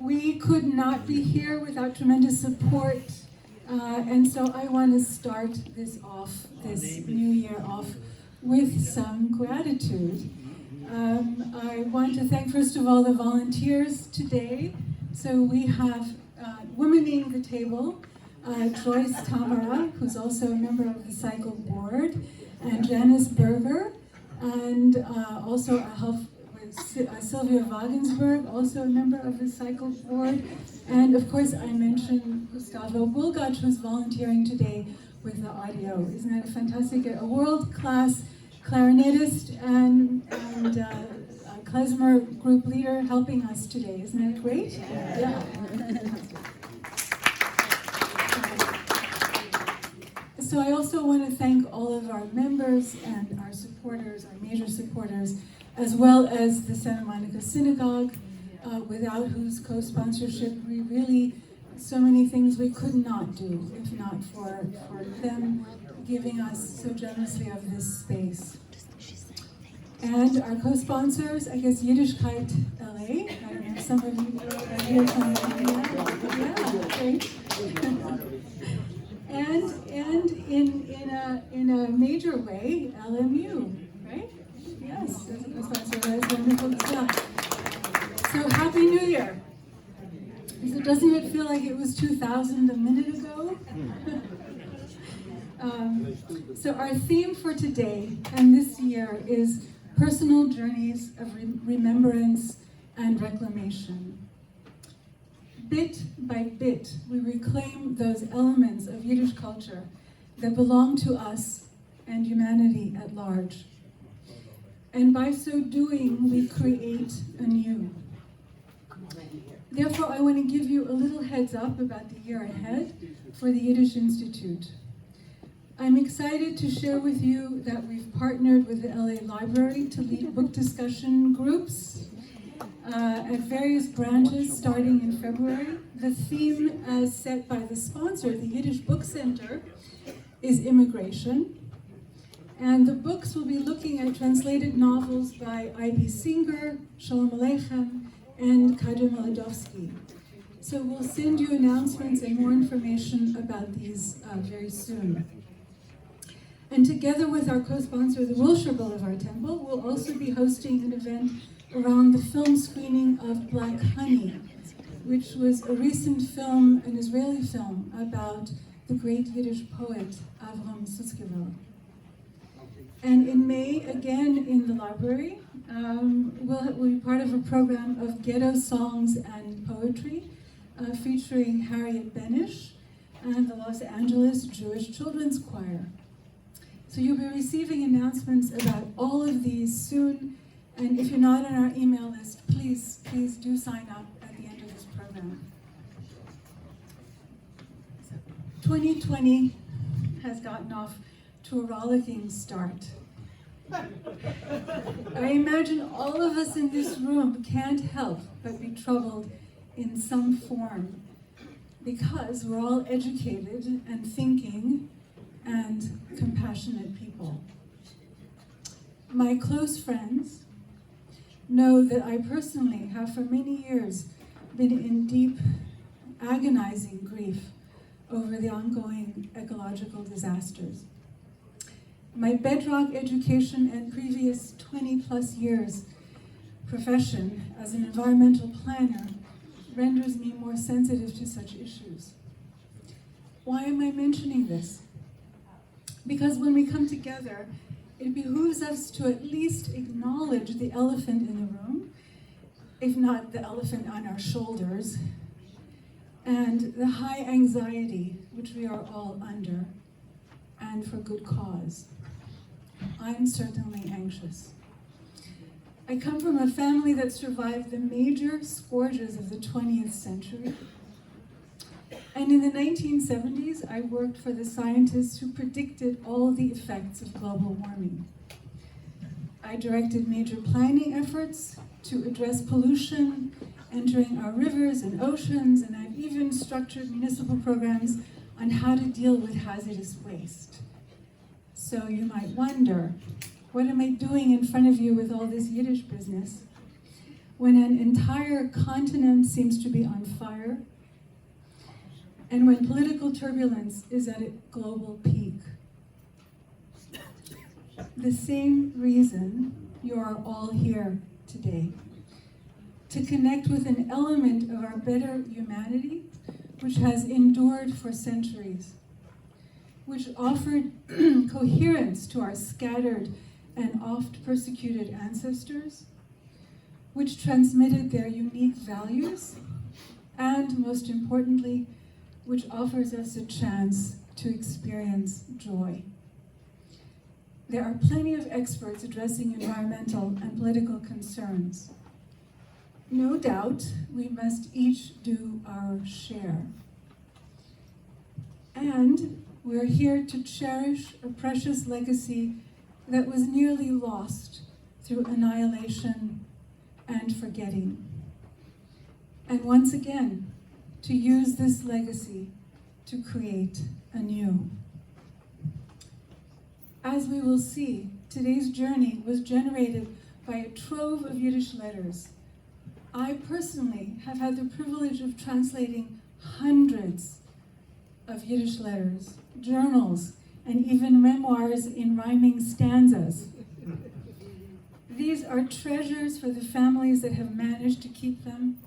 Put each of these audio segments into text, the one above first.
We could not be here without tremendous support, and so I want to start this new year off, with some gratitude. I want to thank, first of all, the volunteers today. So we have womaning the table, Joyce Tamara, who's also a member of the Cycle Board, and Janice Berger, and also a health Sylvia Wagensberg, also a member of the Cycle Board, and of course I mentioned Gustavo Bulgac, who's volunteering today with the audio. Isn't that fantastic? A world-class clarinetist and klezmer group leader helping us today. Isn't that great? Yeah. So I also want to thank all of our members and our supporters, our major supporters, as well as the Santa Monica Synagogue, without whose co-sponsorship we really, so many things we could not do if not for them giving us so generously of this space. And our co-sponsors, I guess Yiddishkeit LA. I don't know, some of you are here from yeah, great. and in a major way, LMU, right? Yes, that's a co-sponsor. That's wonderful stuff. So Happy New Year. So doesn't it feel like it was 2000 a minute ago? So our theme for today and this year is personal journeys of remembrance and reclamation. Bit by bit, we reclaim those elements of Yiddish culture that belong to us and humanity at large. And by so doing, we create anew. Therefore, I want to give you a little heads up about the year ahead for the Yiddish Institute. I'm excited to share with you that we've partnered with the LA Library to lead book discussion groups at various branches starting in February. The theme, as set by the sponsor, the Yiddish Book Center, is immigration. And the books will be looking at translated novels by I.B. Singer, Shalom Aleichem, and Kadri Melodowski. So we'll send you announcements and more information about these very soon. And together with our co-sponsor, the Wilshire Boulevard Temple, we'll also be hosting an event around the film screening of Black Honey, which was a recent film, an Israeli film, about the great Yiddish poet Avram Slutsky. And in May, again in the library, we'll be part of a program of ghetto songs and poetry featuring Harriet Benish and the Los Angeles Jewish Children's Choir. So you'll be receiving announcements about all of these soon, and if you're not on our email list, please do sign up at the end of this program. 2020 has gotten off to a rollicking start. I imagine all of us in this room can't help but be troubled in some form, because we're all educated and thinking and compassionate people. My close friends know that I personally have for many years been in deep, agonizing grief over the ongoing ecological disasters. My bedrock education and previous 20-plus years profession as an environmental planner renders me more sensitive to such issues. Why am I mentioning this? Because when we come together, it behooves us to at least acknowledge the elephant in the room, if not the elephant on our shoulders, and the high anxiety which we are all under, and for good cause. I'm certainly anxious. I come from a family that survived the major scourges of the 20th century. And in the 1970s, I worked for the scientists who predicted all the effects of global warming. I directed major planning efforts to address pollution entering our rivers and oceans, and I've even structured municipal programs on how to deal with hazardous waste. So you might wonder, what am I doing in front of you with all this Yiddish business? when an entire continent seems to be on fire, and when political turbulence is at a global peak. The same reason you are all here today, to connect with an element of our better humanity which has endured for centuries, which offered coherence to our scattered and oft persecuted ancestors, which transmitted their unique values, and most importantly, which offers us a chance to experience joy. There are plenty of experts addressing environmental and political concerns. No doubt, we must each do our share. And we're here to cherish a precious legacy that was nearly lost through annihilation and forgetting. And once again, to use this legacy to create anew. As we will see, today's journey was generated by a trove of Yiddish letters. I personally have had the privilege of translating hundreds of Yiddish letters, journals, and even memoirs in rhyming stanzas. These are treasures for the families that have managed to keep them,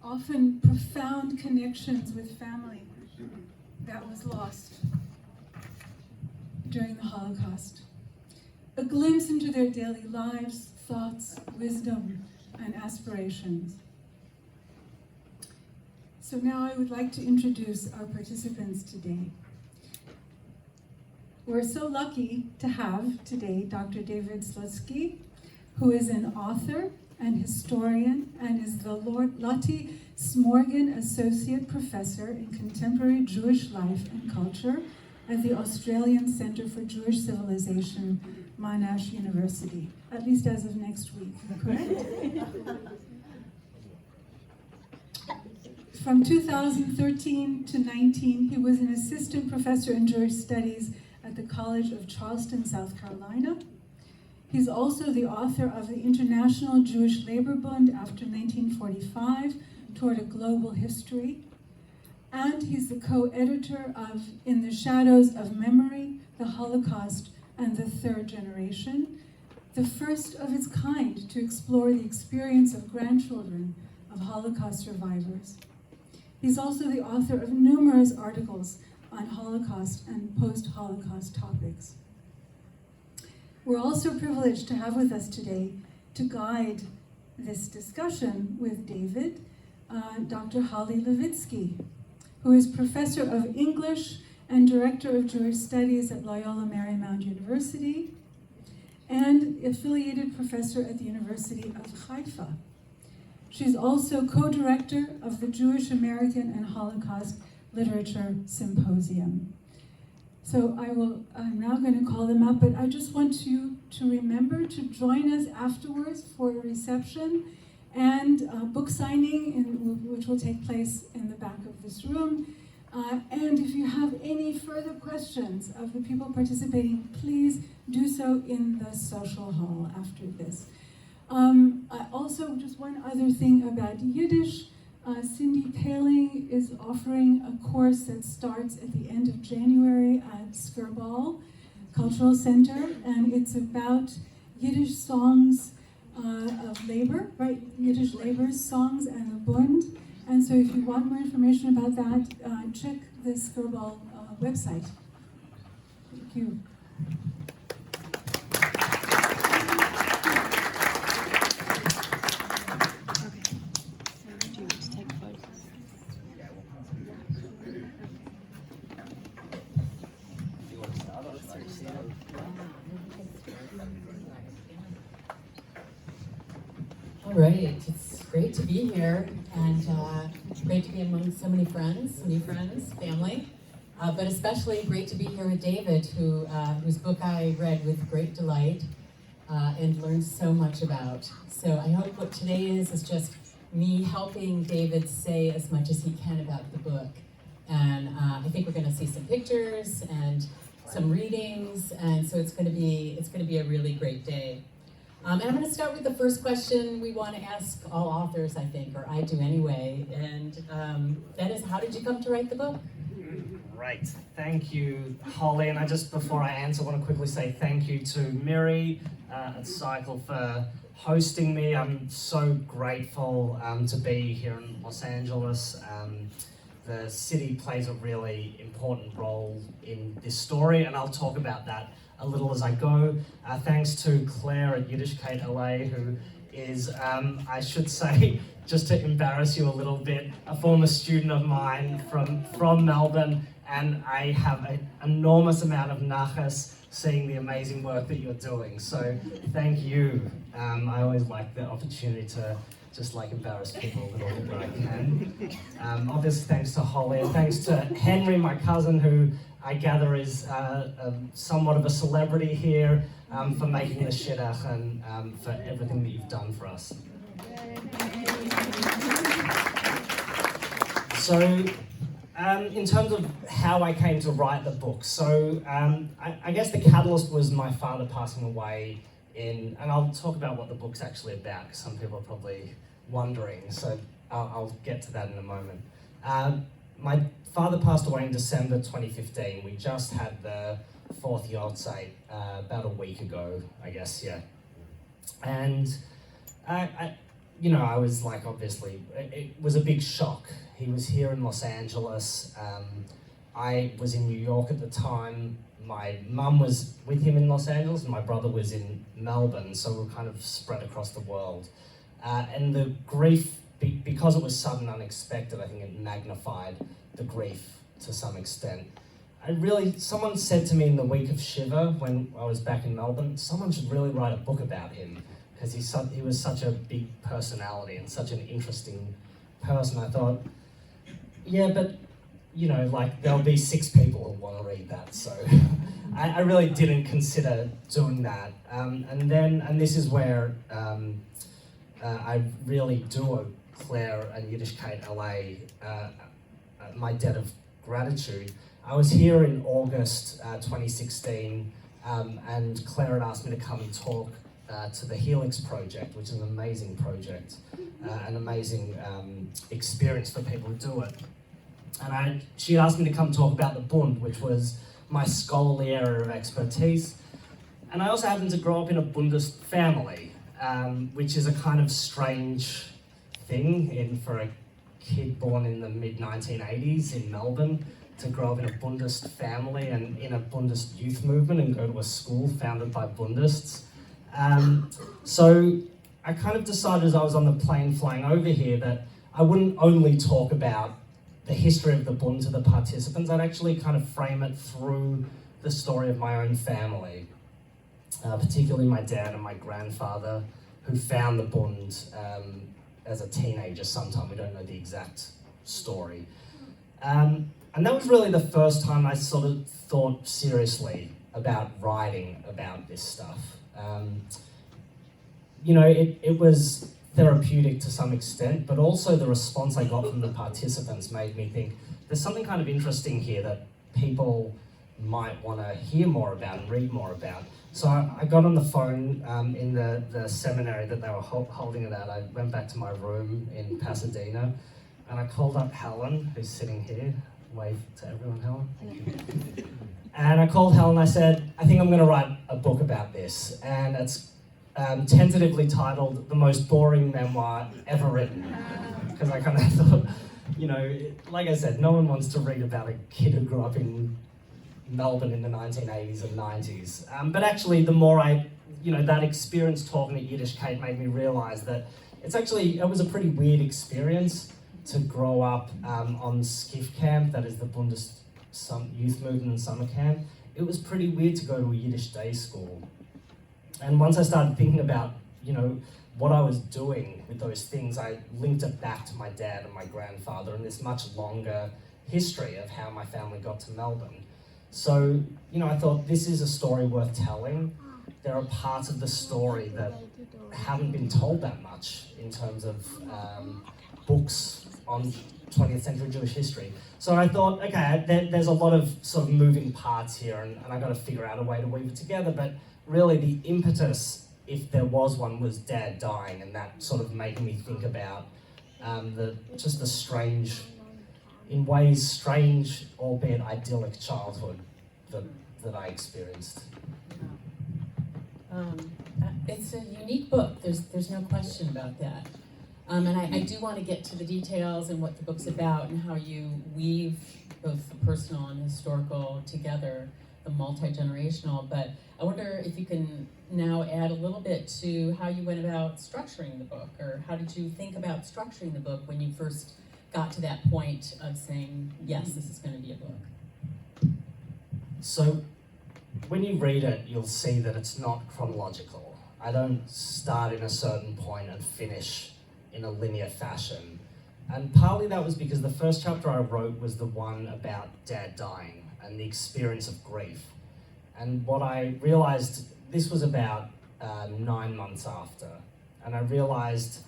often profound connections with family that was lost during the Holocaust. A glimpse into their daily lives, thoughts, wisdom, and aspirations. So now I would like to introduce our participants today. We're so lucky to have today Dr. David Slutsky, who is an author and historian and is the Lotte Smorgon Associate Professor in Contemporary Jewish Life and Culture at the Australian Centre for Jewish Civilization, Monash University, at least as of next week, correct? From 2013 to 19, he was an assistant professor in Jewish studies at the College of Charleston, South Carolina. He's also the author of the International Jewish Labor Bund after 1945, Toward a Global History. And he's the co-editor of In the Shadows of Memory, the Holocaust, and the Third Generation, the first of its kind to explore the experience of grandchildren of Holocaust survivors. He's also the author of numerous articles on Holocaust and post-Holocaust topics. We're also privileged to have with us today to guide this discussion with David, Dr. Holly Levitsky, who is professor of English and director of Jewish Studies at Loyola Marymount University, and affiliated professor at the University of Haifa. She's also co-director of the Jewish American and Holocaust Literature Symposium. So I'm now going to call them up, but I just want you to remember to join us afterwards for a reception and book signing, which will take place in the back of this room. And if you have any further questions of the people participating, please do so in the social hall after this. Also, just one other thing about Yiddish. Cindy Paling is offering a course that starts at the end of January at Skirball Cultural Center, and it's about Yiddish songs of labor, right? Yiddish labor songs and the Bund. And so if you want more information about that, check the Skirball website. Thank you. All right, it's great to be here, and great to be among so many friends, new friends, family, but especially great to be here with David, whose book I read with great delight and learned so much about. So I hope what today is just me helping David say as much as he can about the book. And I think we're going to see some pictures and some readings, and so it's going to be a really great day. And I'm going to start with the first question we want to ask all authors, I think, or I do anyway, and that is, how did you come to write the book? Great, thank you, Holly. And before I answer, I want to quickly say thank you to Miri at Cycle for hosting me. I'm so grateful to be here in Los Angeles. The city plays a really important role in this story, and I'll talk about that a little as I go. Thanks to Claire at Yiddish LA, who is, I should say, just to embarrass you a little bit, a former student of mine from Melbourne, and I have an enormous amount of nachas seeing the amazing work that you're doing. So thank you. I always like the opportunity to just embarrass people a little bit when I can. Obviously thanks to Holly, and thanks to Henry, my cousin, who I gather is somewhat of a celebrity here, for making the shidduch and for everything that you've done for us. So, in terms of how I came to write the book, so I guess the catalyst was my father passing away and I'll talk about what the book's actually about, because some people are probably wondering, so I'll get to that in a moment. My father passed away in December 2015. We just had the fourth Yortzeit about a week ago, I guess, yeah. And I was obviously, it was a big shock. He was here in Los Angeles. I was in New York at the time. My mum was with him in Los Angeles, and my brother was in Melbourne, so we were kind of spread across the world. And the grief, because it was sudden, unexpected, I think it magnified the grief to some extent. Someone said to me in the week of Shiva, when I was back in Melbourne, someone should really write a book about him, because he was such a big personality and such an interesting person. I thought, yeah, but there'll be 6 people who want to read that, so I really didn't consider doing that. And this is where I really do owe Claire and Yiddishkeit LA my debt of gratitude. I was here in August 2016, and Claire had asked me to come and talk to the Helix project, which is an amazing project, an amazing experience for people who do it. And she asked me to come talk about the Bund, which was my scholarly area of expertise. And I also happened to grow up in a Bundist family, which is a kind of strange thing for a kid born in the mid-1980s in Melbourne, to grow up in a Bundist family and in a Bundist youth movement and go to a school founded by Bundists. So I kind of decided as I was on the plane flying over here that I wouldn't only talk about the history of the Bund to the participants, I'd actually kind of frame it through the story of my own family, particularly my dad and my grandfather, who found the Bund as a teenager sometime. We don't know the exact story. And that was really the first time I sort of thought seriously about writing about this stuff. It was therapeutic to some extent, but also the response I got from the participants made me think there's something kind of interesting here that people might want to hear more about and read more about. So I got on the phone in the seminary that they were holding it at. I went back to my room in Pasadena, and I called up Helen, who's sitting here. Wave to everyone, Helen. Thank you. And I called Helen, I said, I think I'm going to write a book about this, and it's tentatively titled The Most Boring Memoir Ever Written. Because I kind of thought, like I said, no one wants to read about a kid who grew up in Melbourne in the 1980s and 90s. But actually, the more that experience talking at Yiddishkeit made me realize that it was a pretty weird experience to grow up on Skiff Camp, that is the Bundist youth movement and summer camp. It was pretty weird to go to a Yiddish day school. And once I started thinking about, what I was doing with those things, I linked it back to my dad and my grandfather and this much longer history of how my family got to Melbourne. So, I thought this is a story worth telling. There are parts of the story that haven't been told that much in terms of books on 20th century Jewish history. So I thought, okay, there's a lot of sort of moving parts here, and I got to figure out a way to weave it together. But really, the impetus if there was one, was Dad dying, and that sort of made me think about the strange, in ways strange, albeit idyllic childhood that I experienced. It's a unique book. There's no question about that. And I do want to get to the details and what the book's about and how you weave both the personal and historical together, the multi-generational. But I wonder if you can now add a little bit to how you went about structuring the book, or how did you think about structuring the book when you first got to that point of saying, yes, this is going to be a book? So when you read it, you'll see that it's not chronological. I don't start in a certain point and finish in a linear fashion. And partly that was because the first chapter I wrote was the one about Dad dying and the experience of grief. And what I realized, this was about 9 months after. And I realized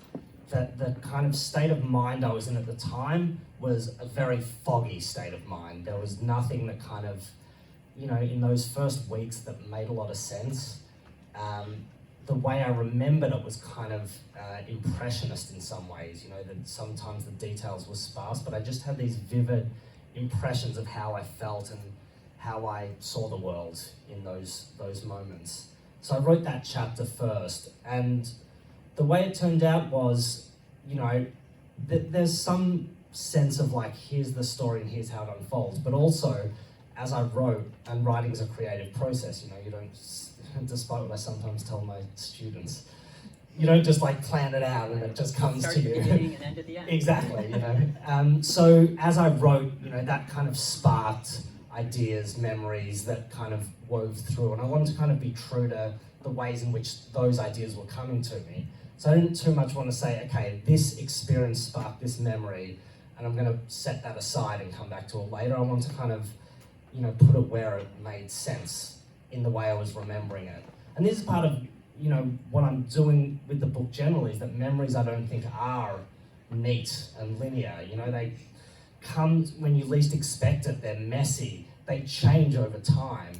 that the kind of state of mind I was in at the time was a very foggy state of mind. There was nothing that kind of, in those first weeks that made a lot of sense. The way I remembered it was kind of impressionist in some ways, that sometimes the details were sparse, but I just had these vivid impressions of how I felt and how I saw the world in those moments. So I wrote that chapter first, and the way it turned out was, there's some sense of like, here's the story and here's how it unfolds, but also, as I wrote, and writing is a creative process, you don't, despite what I sometimes tell my students, you don't just like plan it out and it just comes to you. Start at the beginning and end at the end. Exactly, So as I wrote, that kind of sparked ideas, memories that kind of wove through, and I wanted to kind of be true to the ways in which those ideas were coming to me. So I didn't too much want to say, okay, this experience sparked this memory, and I'm going to set that aside and come back to it later. I want to kind of, put it where it made sense in the way I was remembering it. And this is part of, what I'm doing with the book generally, is that memories I don't think are neat and linear. They come when you least expect it, they're messy, they change over time.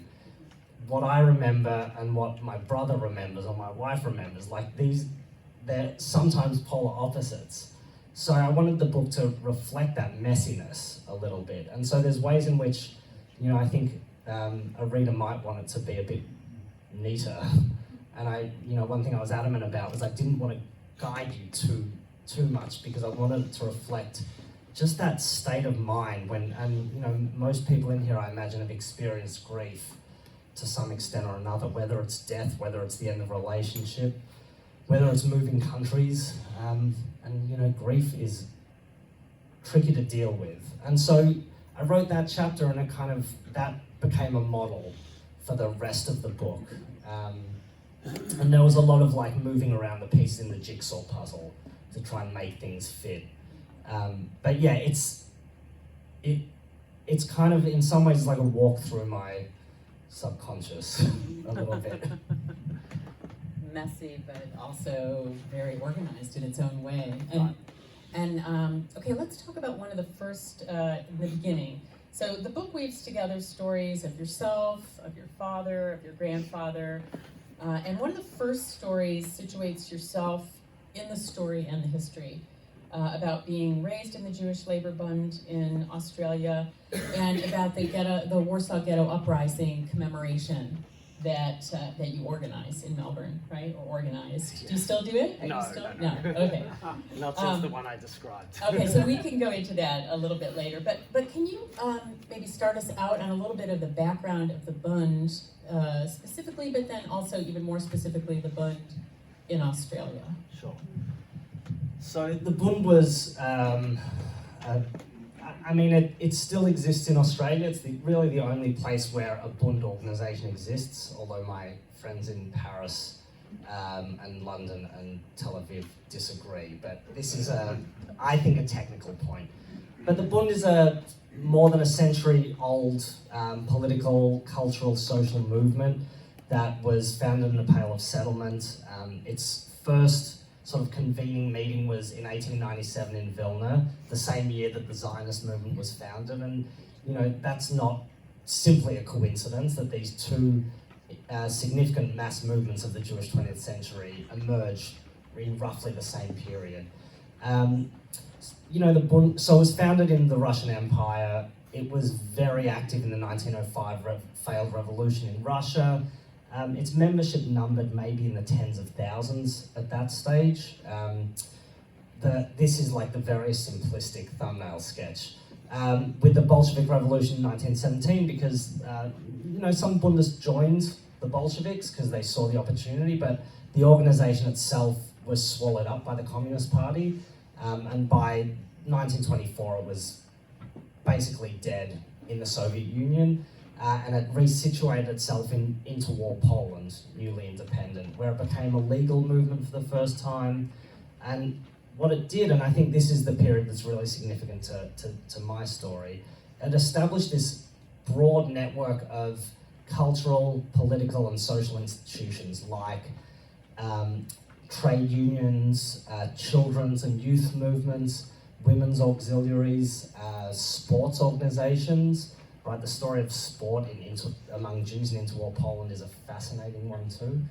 What I remember and what my brother remembers or my wife remembers, they're sometimes polar opposites. So I wanted the book to reflect that messiness a little bit. And so there's ways in which, I think a reader might want it to be a bit neater. And one thing I was adamant about was I didn't want to guide you too much, because I wanted it to reflect just that state of mind when, most people in here I imagine have experienced grief to some extent or another, whether it's death, whether it's the end of a relationship, whether it's moving countries, and grief is tricky to deal with. And so I wrote that chapter, and that became a model for the rest of the book. And there was a lot of moving around the pieces in the jigsaw puzzle to try and make things fit. But yeah, it's kind of in some ways like a walk through my subconscious a little bit. Messy, but also very organized in its own way. Okay, let's talk about one of the first, in the beginning. So the book weaves together stories of yourself, of your father, of your grandfather, and one of the first stories situates yourself in the story and the history about being raised in the Jewish labor bund in Australia, and about the Warsaw Ghetto Uprising commemoration that you organize in Melbourne, right? Or organized. Yeah. Do you still do it? No. Okay. Not since the one I described. Okay, so we can go into that a little bit later. But can you maybe start us out on a little bit of the background of the Bund specifically, but then also even more specifically the Bund in Australia? Sure. So the Bund was, it still exists in Australia. It's really the only place where a Bund organisation exists, although my friends in Paris and London and Tel Aviv disagree. But this is, I think, a technical point. But the Bund is a more than a century old political, cultural, social movement that was founded in the Pale of Settlement. Its first sort of convening meeting was in 1897 in Vilna, the same year that the Zionist movement was founded. And, that's not simply a coincidence that these two significant mass movements of the Jewish 20th century emerged in roughly the same period. The Bund, so it was founded in the Russian Empire. It was very active in the 1905 failed revolution in Russia. Its membership numbered maybe in the tens of thousands at that stage. This is like the very simplistic thumbnail sketch. With the Bolshevik Revolution in 1917, because some Bundists joined the Bolsheviks because they saw the opportunity, but the organization itself was swallowed up by the Communist Party, and by 1924 it was basically dead in the Soviet Union, and it resituated itself in interwar Poland, newly independent, where it became a legal movement for the first time. And what it did, and I think this is the period that's really significant to my story, it established this broad network of cultural, political, and social institutions like trade unions, children's and youth movements, women's auxiliaries, sports organizations. Right, the story of sport among Jews in interwar Poland is a fascinating one too.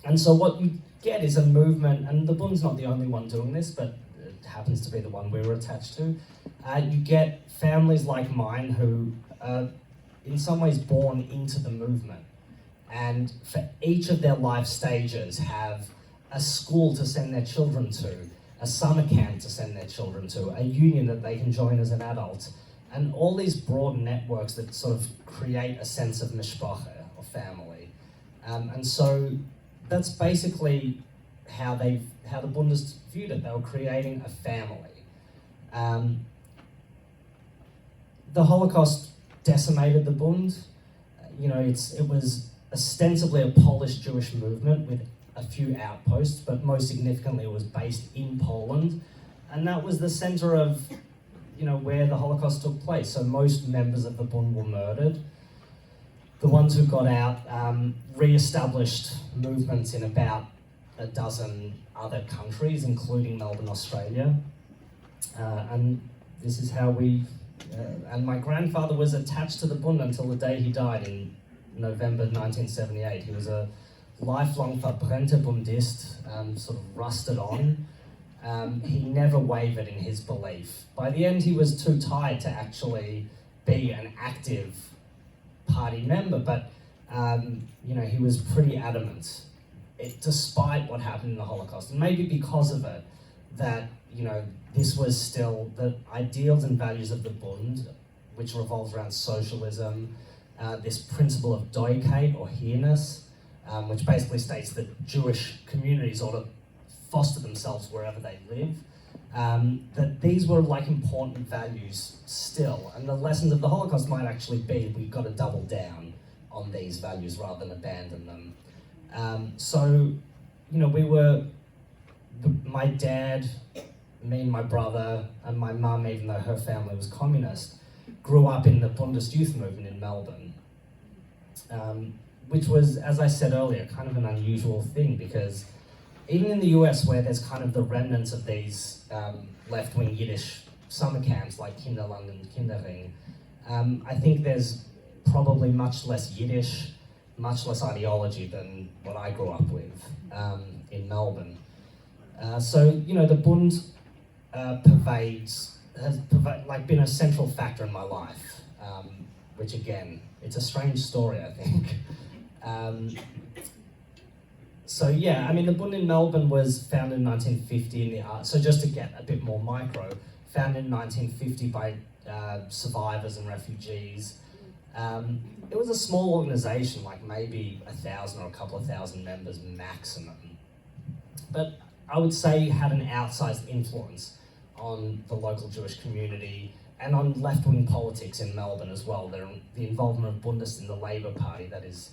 And so what you get is a movement, and the Bund's not the only one doing this, but it happens to be the one we were attached to. You get families like mine who are in some ways born into the movement, and for each of their life stages have a school to send their children to, a summer camp to send their children to, a union that they can join as an adult, and all these broad networks that sort of create a sense of mishpacha, or family. And so that's basically how the Bundists viewed it. They were creating a family. The Holocaust decimated the Bund. It was ostensibly a Polish Jewish movement with a few outposts, but most significantly it was based in Poland, and that was the center of where the Holocaust took place. So most members of the Bund were murdered. The ones who got out re-established movements in about a dozen other countries, including Melbourne, Australia. And this is how and my grandfather was attached to the Bund until the day he died in November 1978. He was a lifelong verbrannte Bundist, sort of rusted on. He never wavered in his belief. By the end, he was too tired to actually be an active party member, but he was pretty adamant, despite what happened in the Holocaust, and maybe because of it, that this was still the ideals and values of the Bund, which revolves around socialism, this principle of Deutschheit or here-ness, which basically states that Jewish communities ought to foster themselves wherever they live, that these were like important values still, and the lessons of the Holocaust might actually be we've got to double down on these values rather than abandon them. My dad, me and my brother, and my mum, even though her family was communist, grew up in the Bundist youth movement in Melbourne, which was, as I said earlier, kind of an unusual thing, because even in the US, where there's kind of the remnants of these left-wing Yiddish summer camps like Kinderland and Kinderring, I think there's probably much less Yiddish, much less ideology than what I grew up with in Melbourne. The Bund has been a central factor in my life, which again, it's a strange story, I think. The Bund in Melbourne was founded in 1950 so just to get a bit more micro, founded in 1950 by survivors and refugees. It was a small organization, like maybe 1,000 or a couple of thousand members maximum. But I would say had an outsized influence on the local Jewish community and on left-wing politics in Melbourne as well. The involvement of Bundists in the Labour Party, that is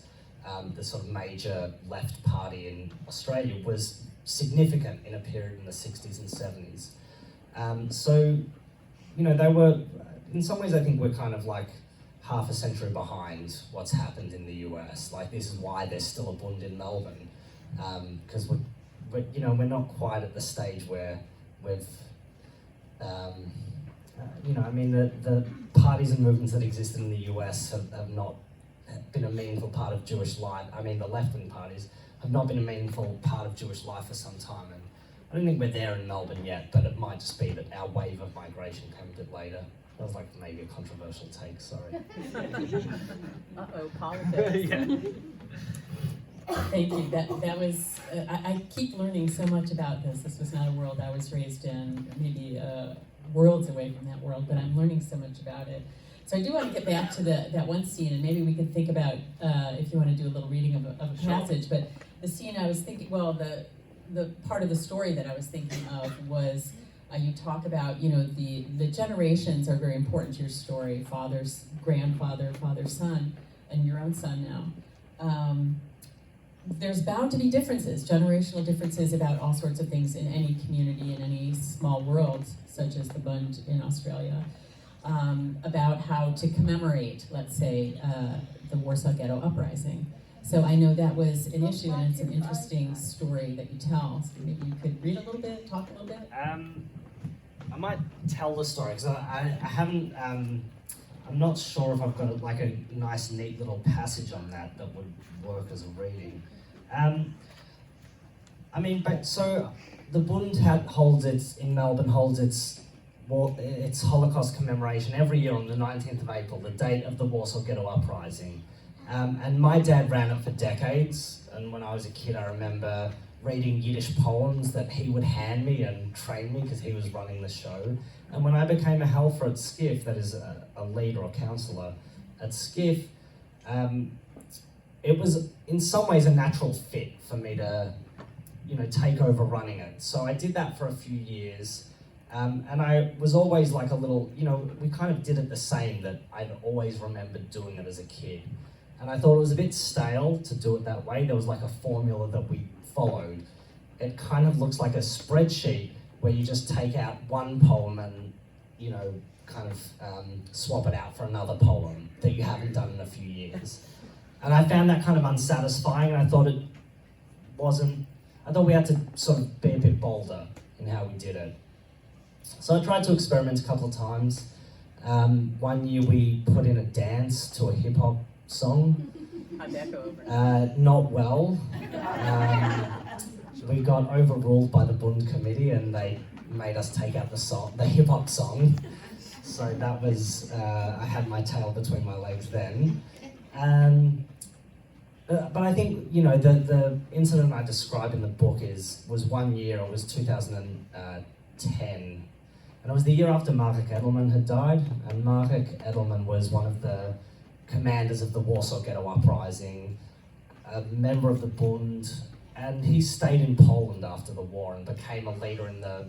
the sort of major left party in Australia, was significant in a period in the 60s and 70s. They were, in some ways I think we're kind of like half a century behind what's happened in the US. Like, this is why there's still a Bund in Melbourne, because we're not quite at the stage where we've, the parties and movements that existed in the US have not been a meaningful part of Jewish life. I mean, the left-wing parties have not been a meaningful part of Jewish life for some time. And I don't think we're there in Melbourne yet, but it might just be that our wave of migration came a bit later. That was like maybe a controversial take, sorry. Uh-oh, politics. Yeah. Thank you. That was, I keep learning so much about this. This was not a world I was raised in, maybe worlds away from that world, but I'm learning so much about it. So I do want to get back to that one scene, and maybe we can think about, if you want to do a little reading of a passage, but the scene I was thinking, well, the part of the story that I was thinking of was, you talk about, the generations are very important to your story, father's grandfather, father's son, and your own son now. There's bound to be differences, generational differences about all sorts of things in any community, in any small world, such as the Bund in Australia, about how to commemorate, let's say, the Warsaw Ghetto Uprising. So I know that was an issue, and it's an interesting story that you tell. So maybe you could read a little bit, talk a little bit? I might tell the story, because I haven't, I'm not sure if I've got a nice, neat little passage on that would work as a reading. So the Bund in Melbourne holds its Holocaust commemoration every year on the 19th of April, the date of the Warsaw Ghetto Uprising. And my dad ran it for decades, and when I was a kid I remember reading Yiddish poems that he would hand me and train me because he was running the show. And when I became a helper at SCIF, that is a lead or a counsellor at SCIF, it was in some ways a natural fit for me to, take over running it. So I did that for a few years, and I was always like a little, we kind of did it the same, that I'd always remembered doing it as a kid. And I thought it was a bit stale to do it that way. There was like a formula that we followed. It kind of looks like a spreadsheet where you just take out one poem and, swap it out for another poem that you haven't done in a few years. And I found that kind of unsatisfying, and I thought we had to sort of be a bit bolder in how we did it. So I tried to experiment a couple of times. One year we put in a dance to a hip hop song. How'd that go over? Not well. We got overruled by the Bund committee, and they made us take out the hip hop song. So that was, I had my tail between my legs then. But I think, the incident I describe in the book was one year, it was 2010. And it was the year after Marek Edelman had died. And Marek Edelman was one of the commanders of the Warsaw Ghetto Uprising, a member of the Bund, and he stayed in Poland after the war and became a leader in the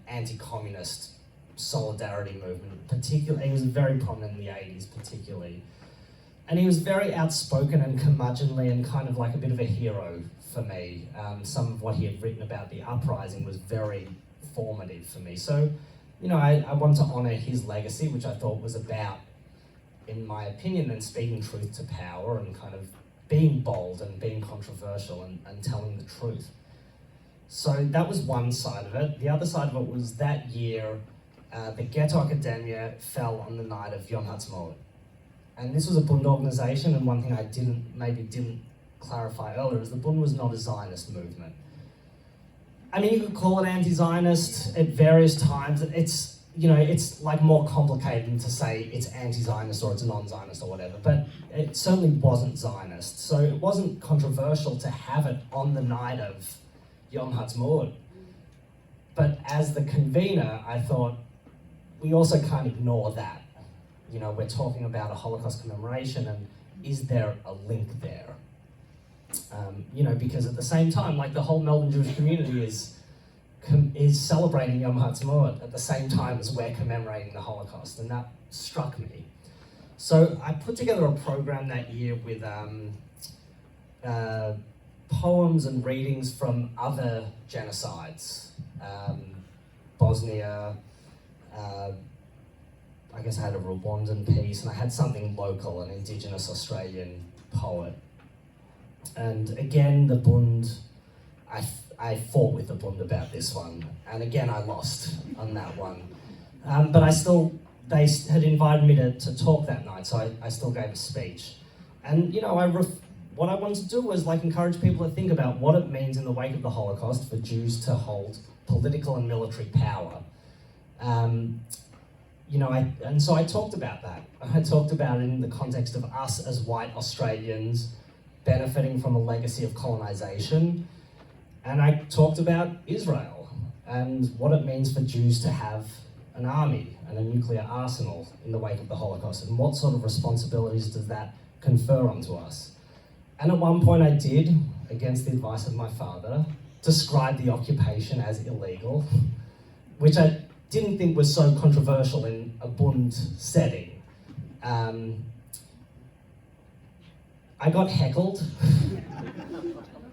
anti-communist solidarity movement. Particularly, he was very prominent in the 80s particularly. And he was very outspoken and curmudgeonly and kind of like a bit of a hero for me. Some of what he had written about the uprising was very formative for me. So, I wanted to honour his legacy, which I thought was about, in my opinion, then speaking truth to power and kind of being bold and being controversial and telling the truth. So that was one side of it. The other side of it was that year, the Ghetto Academia fell on the night of Yom Ha'atzmaut. And this was a Bund organisation, and one thing I didn't clarify earlier is the Bund was not a Zionist movement. I mean, you could call it anti-Zionist at various times. It's like more complicated than to say it's anti-Zionist or it's non-Zionist or whatever, but it certainly wasn't Zionist. So it wasn't controversial to have it on the night of Yom Ha'atzmaut. But as the convener, I thought, we also can't ignore that. We're talking about a Holocaust commemoration, and is there a link there? Because at the same time, like the whole Melbourne Jewish community is celebrating Yom Ha'atzmaut at the same time as we're commemorating the Holocaust, and that struck me. So I put together a program that year with poems and readings from other genocides, Bosnia, I guess I had a Rwandan piece, and I had something local, an Indigenous Australian poet. And again, the Bund, I fought with the Bund about this one, and again I lost on that one. But they had invited me to talk that night, so I still gave a speech. And what I wanted to do was encourage people to think about what it means in the wake of the Holocaust for Jews to hold political and military power. And so I talked about that. I talked about it in the context of us as white Australians benefiting from a legacy of colonization. And I talked about Israel and what it means for Jews to have an army and a nuclear arsenal in the wake of the Holocaust, and what sort of responsibilities does that confer onto us. And at one point I did, against the advice of my father, describe the occupation as illegal, which I didn't think was so controversial in a Bund setting. I got heckled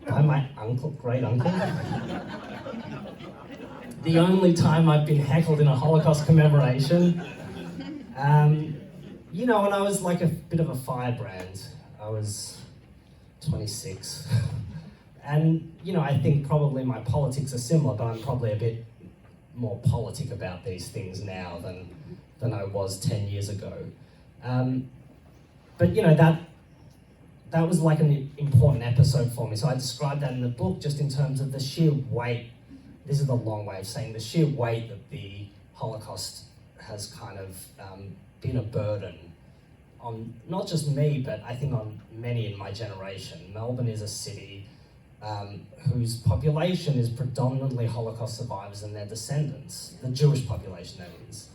by my great uncle. The only time I've been heckled in a Holocaust commemoration. And I was like a bit of a firebrand. I was 26. And, I think probably my politics are similar, but I'm probably a bit more politic about these things now than I was 10 years ago. But that was like an important episode for me. So I described that in the book just in terms of the sheer weight. This is the long way of saying the sheer weight that the Holocaust has kind of been a burden on not just me, but I think on many in my generation. Melbourne is a city whose population is predominantly Holocaust survivors and their descendants, the Jewish population that is.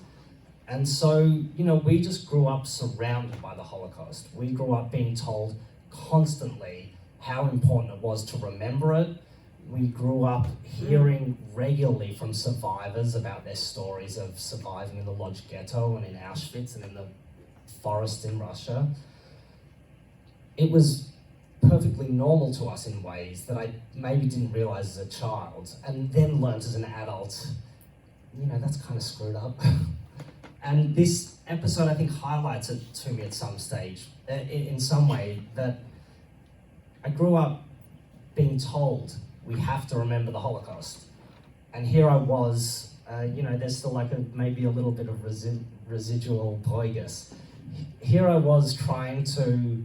And so, we just grew up surrounded by the Holocaust. We grew up being told constantly how important it was to remember it. We grew up hearing regularly from survivors about their stories of surviving in the Lodz ghetto and in Auschwitz and in the forest in Russia. It was perfectly normal to us in ways that I maybe didn't realize as a child, and then learnt as an adult, that's kind of screwed up. And this episode, I think, highlights it to me at some stage, in some way, that I grew up being told we have to remember the Holocaust. And here I was, there's still maybe a little bit of residual Beuges. Here I was trying to,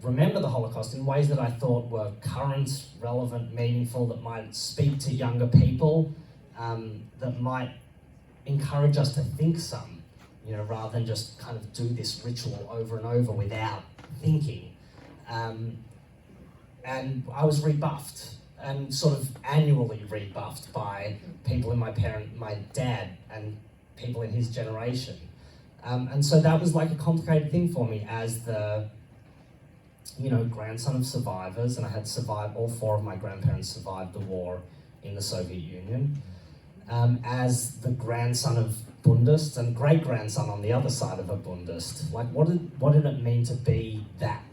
remember the Holocaust in ways that I thought were current, relevant, meaningful, that might speak to younger people, that might encourage us to think some, rather than just kind of do this ritual over and over without thinking. And I was rebuffed, and sort of annually rebuffed by people in my dad and people in his generation. And so that was like a complicated thing for me as the, grandson of survivors, and I had survived, all four of my grandparents survived the war in the Soviet Union. As the grandson of Bundists and great-grandson on the other side of a Bundist. What did it mean to be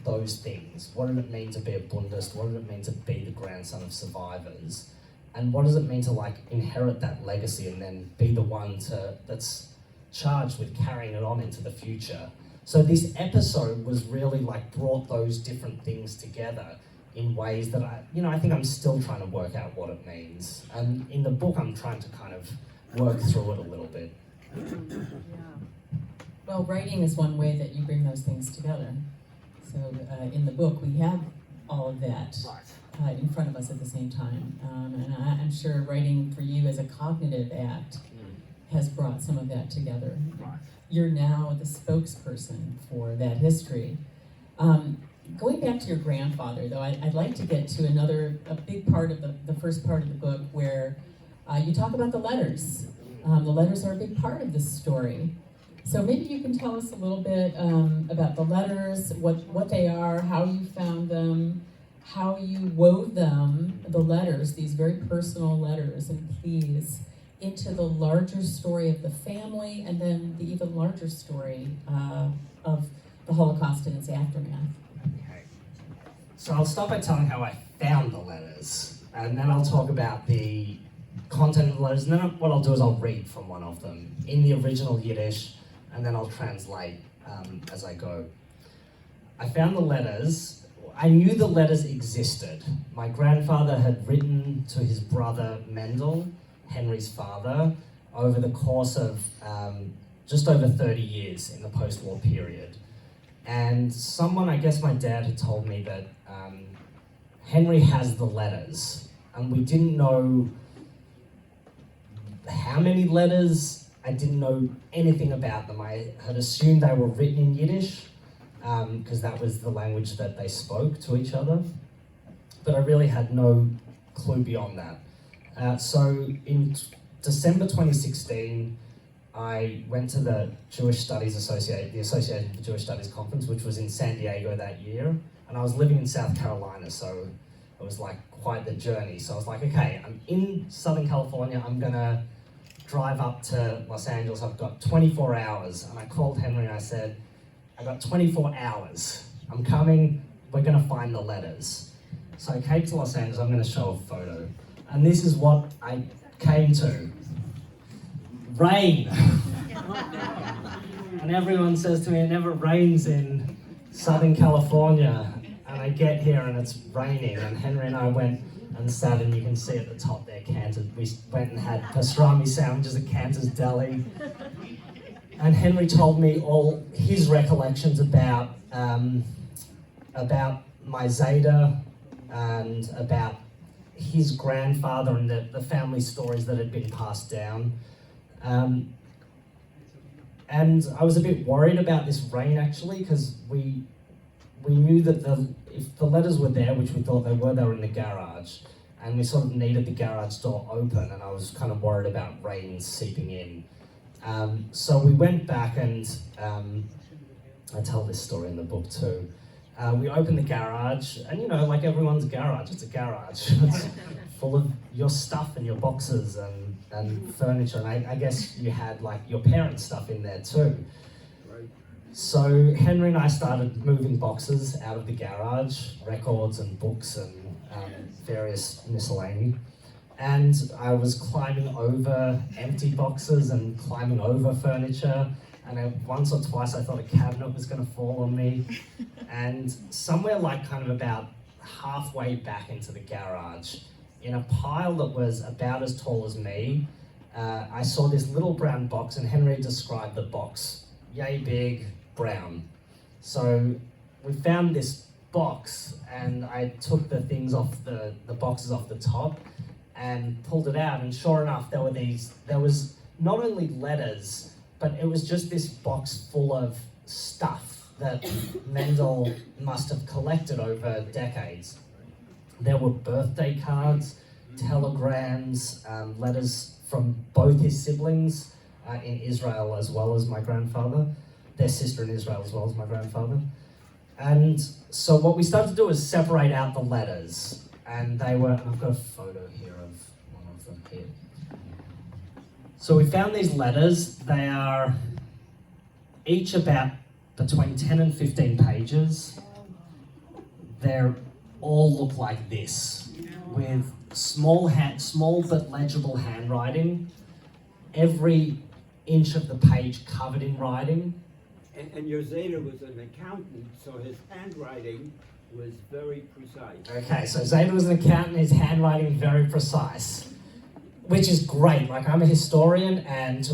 those things? What did it mean to be a Bundist? What did it mean to be the grandson of survivors? And what does it mean to inherit that legacy and then be the one that's charged with carrying it on into the future? So this episode was really brought those different things together in ways that I think I'm still trying to work out what it means. And in the book, I'm trying to kind of work through it a little bit. Yeah. Well, writing is one way that you bring those things together. So in the book, we have all of that in front of us at the same time. And I'm sure writing for you as a cognitive act has brought some of that together. You're now the spokesperson for that history. Going back to your grandfather, though, I'd like to get to a big part of the first part of the book where you talk about the letters. The letters are a big part of this story. So maybe you can tell us a little bit about the letters, what they are, how you found them, how you wove them, the letters, these very personal letters and pleas, into the larger story of the family and then the even larger story of the Holocaust and its aftermath. Okay. So I'll start by telling how I found the letters, and then I'll talk about the content of the letters, and then what I'll do is I'll read from one of them in the original Yiddish, and then I'll translate as I go. I found the letters. I knew the letters existed. My grandfather had written to his brother Mendel, Henry's father, over the course of just over 30 years in the post-war period. And someone, I guess my dad had told me that Henry has the letters, and we didn't know how many letters. I didn't know anything about them. I had assumed they were written in Yiddish, because that was the language that they spoke to each other. But I really had no clue beyond that. So in December 2016, I went to the Jewish Studies Association, the Association for Jewish Studies conference, which was in San Diego that year. And I was living in South Carolina, so it was like quite the journey. So I was like, okay, I'm in Southern California, I'm gonna drive up to Los Angeles, I've got 24 hours. And I called Henry and I said, I got 24 hours, I'm coming, we're gonna find the letters. So I came to Los Angeles, I'm gonna show a photo. And this is what I came to. Rain. And everyone says to me, it never rains in Southern California. And I get here and it's raining. And Henry and I went and sat, and you can see at the top there, Cantor's. We went and had pastrami sandwiches at Cantor's Deli. And Henry told me all his recollections about my Zeta and about his grandfather and the family stories that had been passed down. And I was a bit worried about this rain actually, because we knew that if the letters were there, which we thought they were in the garage, and we sort of needed the garage door open, and I was kind of worried about rain seeping in. So we went back, and I tell this story in the book too. We opened the garage, and you know, like everyone's garage, it's a garage. It's full of your stuff and your boxes and furniture, and I guess you had like your parents' stuff in there too. Right. So Henry and I started moving boxes out of the garage, records and books and various miscellany. And I was climbing over empty boxes and climbing over furniture. And once or twice I thought a cabinet was going to fall on me. And somewhere like kind of about halfway back into the garage, in a pile that was about as tall as me, I saw this little brown box, and Henry described the box, yay big, brown. So we found this box, and I took the things off the boxes off the top and pulled it out, and sure enough, there was not only letters, but it was just this box full of stuff that Mendel must have collected over decades. There were birthday cards, telegrams, letters from both his siblings in Israel as well as my grandfather, their sister in Israel as well as my grandfather. And so what we started to do is separate out the letters, and they were, I've got a photo here of one of them here. So we found these letters. They are each about between 10 and 15 pages. They all look like this, with small but legible handwriting, every inch of the page covered in writing. And your Zeta was an accountant, so his handwriting was very precise. Okay, so Zeta was an accountant, his handwriting very precise, which is great. Like, I'm a historian, and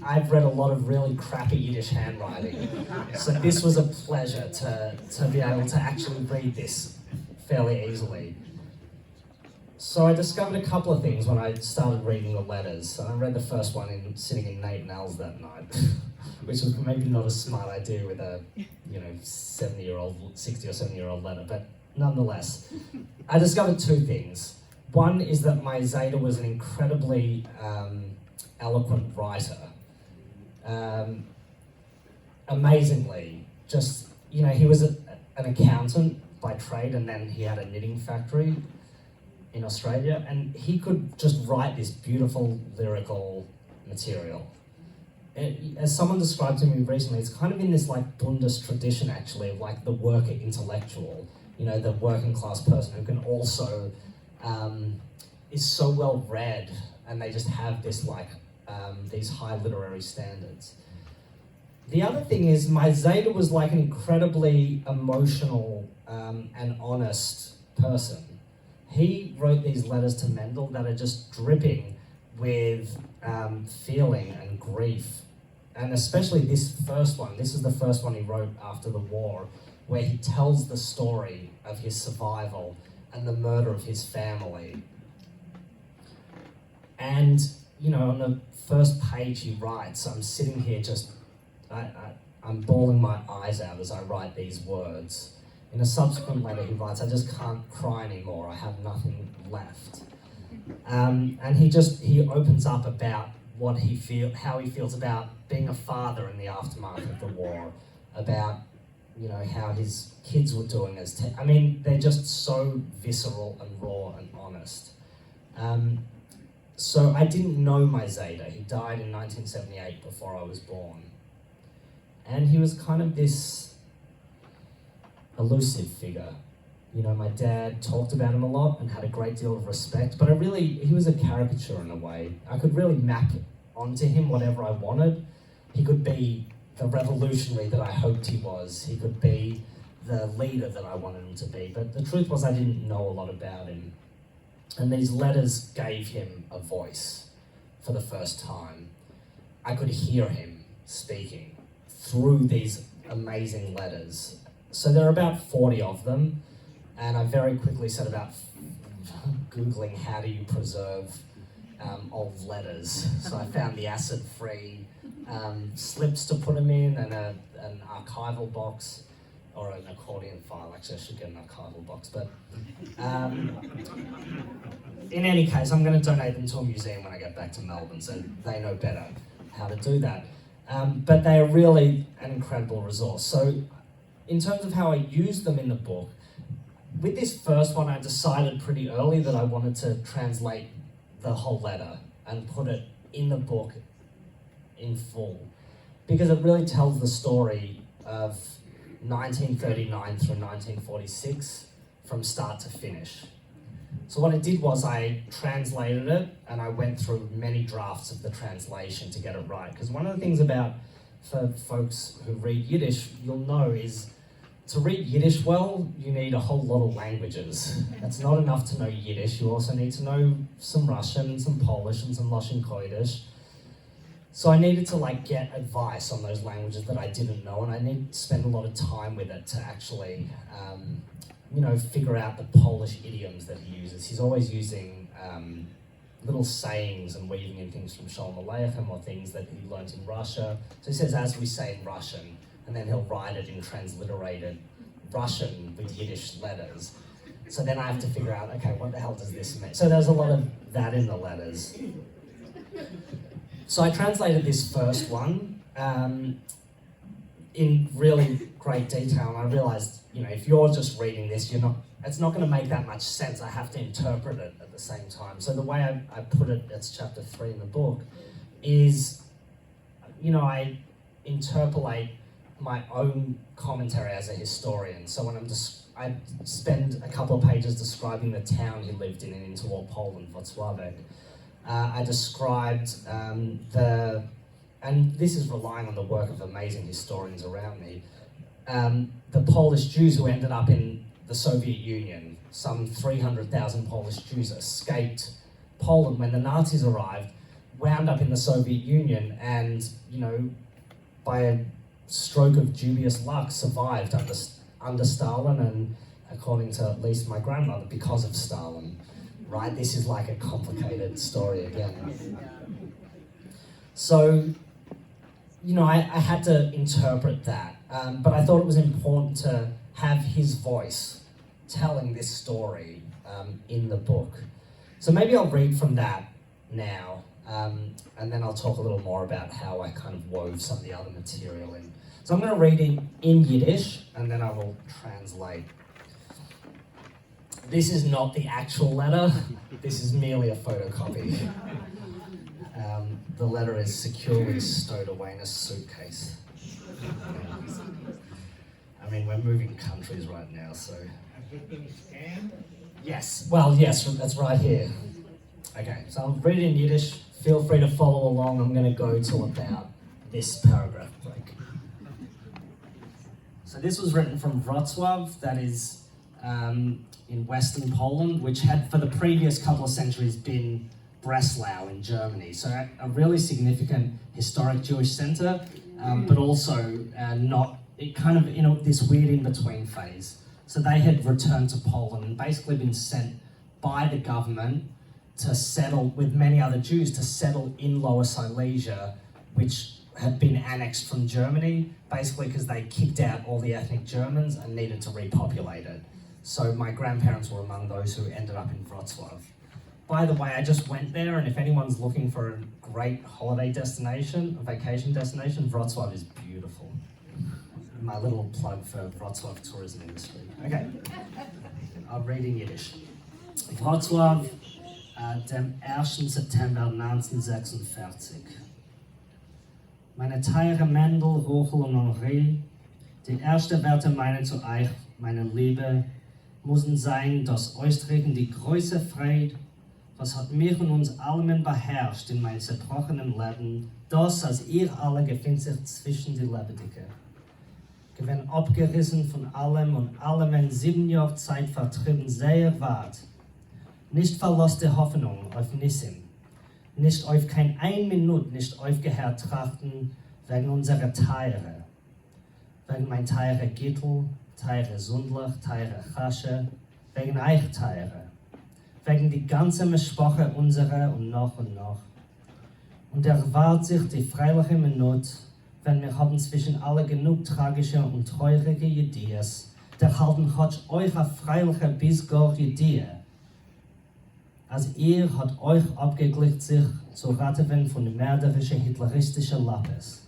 I've read a lot of really crappy Yiddish handwriting. So this was a pleasure to be able to actually read this fairly easily. So I discovered a couple of things when I started reading the letters. And I read the first one sitting in Nate and Al's that night, which was maybe not a smart idea with a 60 or 70-year-old letter, but nonetheless, I discovered two things. One is that my Zeta was an incredibly eloquent writer. Amazingly, just, he was an accountant by trade, and then he had a knitting factory in Australia, and he could just write this beautiful lyrical material. As someone described to me recently, it's kind of in this like Bundes tradition actually, of like the worker intellectual, the working class person who can also is so well read, and they just have this like these high literary standards. The other thing is my Zeta was like an incredibly emotional and honest person. He wrote these letters to Mendel that are just dripping with feeling and grief and especially this first one. This is the first one he wrote after the war, where he tells the story of his survival and the murder of his family. And, you know, on the first page he writes, I'm sitting here just, I'm bawling my eyes out as I write these words. In a subsequent letter he writes, I just can't cry anymore, I have nothing left. And he opens up about how he feels about being a father in the aftermath of the war, about, you know, how his kids were doing I mean, they're just so visceral and raw and honest. So I didn't know my Zeta. He died in 1978 before I was born. And he was kind of this elusive figure. You know, my dad talked about him a lot and had a great deal of respect, but he was a caricature in a way. I could really map onto him whatever I wanted. He could be the revolutionary that I hoped he was. He could be the leader that I wanted him to be. But the truth was I didn't know a lot about him. And these letters gave him a voice for the first time. I could hear him speaking through these amazing letters. So there are about 40 of them, and I very quickly set about Googling how do you preserve old letters. So I found the acid-free slips to put them in, and an archival box, or an accordion file. Actually, I should get an archival box, but in any case, I'm going to donate them to a museum when I get back to Melbourne, so they know better how to do that. But they are really an incredible resource. So in terms of how I use them in the book, with this first one, I decided pretty early that I wanted to translate the whole letter and put it in the book in full, because it really tells the story of 1939 through 1946 from start to finish. So what I did was I translated it, and I went through many drafts of the translation to get it right. Because one of the things for folks who read Yiddish, you'll know is to read Yiddish well, you need a whole lot of languages. It's not enough to know Yiddish, you also need to know some Russian, some Polish, and some Russian Kodesh. So I needed to get advice on those languages that I didn't know, and I needed to spend a lot of time with it to actually, figure out the Polish idioms that he uses. He's always using little sayings and weaving in things from Shalom Aleichem or things that he learned in Russia. So he says, as we say in Russian, and then he'll write it in transliterated Russian with Yiddish letters. So then I have to figure out, okay, what the hell does this mean? So there's a lot of that in the letters. So I translated this first one in really great detail, and I realized, if you're just reading this, it's not going to make that much sense. I have to interpret it at the same time. So the way I put it, it's chapter 3 in the book, is, I interpolate my own commentary as a historian. So when I spend a couple of pages describing the town he lived in interwar Poland, Wrocław. I described and this is relying on the work of amazing historians around me, the Polish Jews who ended up in the Soviet Union. Some 300,000 Polish Jews escaped Poland when the Nazis arrived, wound up in the Soviet Union, and, by a stroke of dubious luck, survived under Stalin, and according to at least my grandmother, because of Stalin. Right? This is like a complicated story again. So, I had to interpret that, but I thought it was important to have his voice telling this story in the book. So maybe I'll read from that now, and then I'll talk a little more about how I kind of wove some of the other material in. So I'm going to read it in Yiddish, and then I will translate. This is not the actual letter, this is merely a photocopy. The letter is securely stowed away in a suitcase. I mean, we're moving countries right now, so... Has it been scanned? Yes, that's right here. Okay, so I'll read it in Yiddish. Feel free to follow along. I'm going to go to about this paragraph break. So this was written from Wrocław, that is in western Poland, which had for the previous couple of centuries been Breslau in Germany. So a really significant historic Jewish center, but also kind of in this weird in-between phase. So they had returned to Poland and basically been sent by the government to settle with many other Jews to settle in Lower Silesia, which had been annexed from Germany, basically because they kicked out all the ethnic Germans and needed to repopulate it. So my grandparents were among those who ended up in Wrocław. By the way, I just went there, and if anyone's looking for a great holiday destination, a vacation destination, Wrocław is beautiful. My little plug for Wrocław tourism industry. Okay, I'll read in Yiddish. Wrocław, dem 1. September 1946. Meine teure Mendel, Rochel und Henri, die erste Werte meinen zu euch, meine Liebe, müssen sein, das Ausdrücken die größte Freude, was hat mich und uns allen beherrscht in meinem zerbrochenen Leben, das, als ihr alle gefindet sich zwischen die Lebendige. Gewinn abgerissen von allem und allem in 7 Jahre Zeit vertrieben sehr weit. Nicht verloste Hoffnung auf Nissim, nicht auf kein 1 Minute nicht aufgehört trachten wegen unserer Teire, wegen mein Teire Gittel, Teire Sundlach, Teire Chasche, wegen euch Teire, wegen die ganze Mischproche unserer und noch. Und erwartet sich die freiliche Minute, wenn wir haben zwischen alle genug tragische und treurige Ideas, der halten hat euch a freiliche bis gar Idee, als ihr hat euch abgeglichen sich zu retten von den mörderischen hitleristischen Lappes.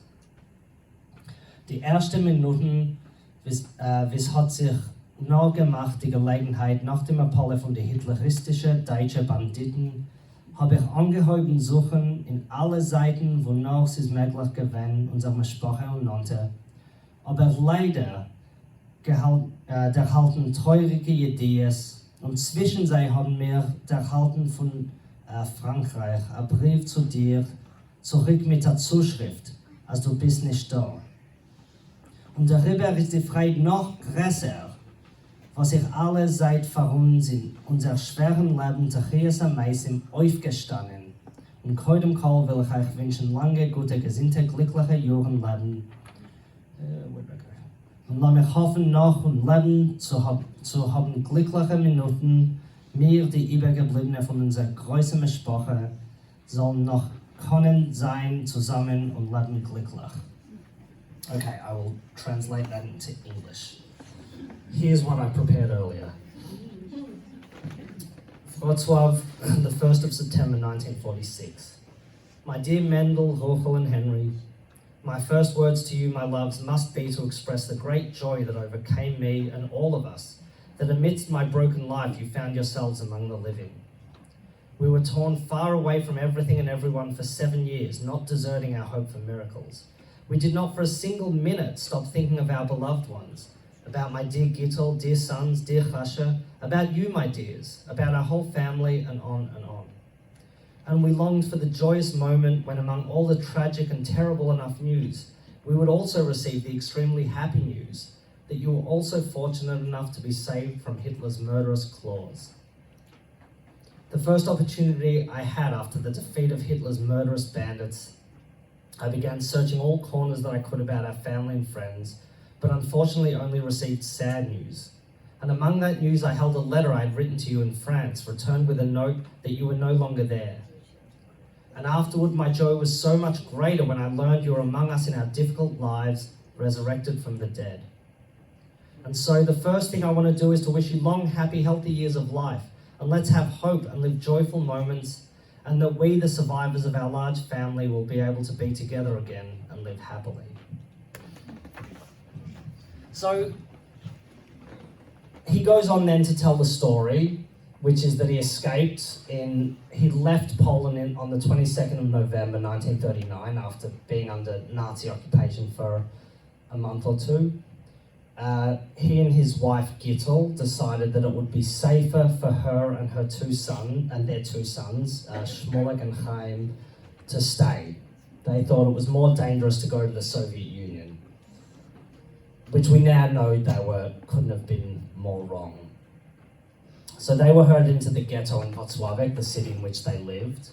Die ersten Minuten, bis hat sich noch gemacht die Gelegenheit nach dem Appell von den hitleristischen deutschen Banditen, habe ich angehoben suchen in alle Seiten, wonach es ist möglich gewesen, unsere Sprache und nannte. Aber leider erhalten treurige Ideen und zwischen sie haben wir erhalten von Frankreich einen Brief zu dir, zurück mit der Zuschrift, als du bist nicht da. Und darüber ist die Freude noch größer, was ich alle seit verrunden sind, unser schweren Leben Techias am Meisim aufgestanden. Und heute im Call will ich euch wünschen lange, gute, gesinnte, glückliche Jahre leben. Und lass mich hoffen, noch und leben zu haben glückliche Minuten. Wir, die Übergebliebenen von unserer größten Sprache, sollen noch können sein zusammen und leben glücklich. Okay, I will translate that into English. Here's one I prepared earlier. Wrocław, the 1st of September 1946. My dear Mendel, Rochel and Henry, my first words to you, my loves, must be to express the great joy that overcame me and all of us, that amidst my broken life you found yourselves among the living. We were torn far away from everything and everyone for 7 years, not deserting our hope for miracles. We did not for a single minute stop thinking of our beloved ones, about my dear Gittel, dear sons, dear Chasha, about you, my dears, about our whole family, and on and on. And we longed for the joyous moment when, among all the tragic and terrible enough news, we would also receive the extremely happy news that you were also fortunate enough to be saved from Hitler's murderous claws. The first opportunity I had after the defeat of Hitler's murderous bandits, I began searching all corners that I could about our family and friends, but unfortunately only received sad news. And among that news, I held a letter I had written to you in France, returned with a note that you were no longer there. And afterward, my joy was so much greater when I learned you were among us in our difficult lives, resurrected from the dead. And so the first thing I want to do is to wish you long, happy, healthy years of life. And let's have hope and live joyful moments, and that we, the survivors of our large family, will be able to be together again and live happily. So he goes on then to tell the story, which is that he left Poland on the 22nd of November 1939 after being under Nazi occupation for a month or two. He and his wife Gittel decided that it would be safer for her and their two sons, Shmulek and Chaim, to stay. They thought it was more dangerous to go to the Soviet Union, which we now know couldn't have been more wrong. So they were herded into the ghetto in Wrocław, the city in which they lived,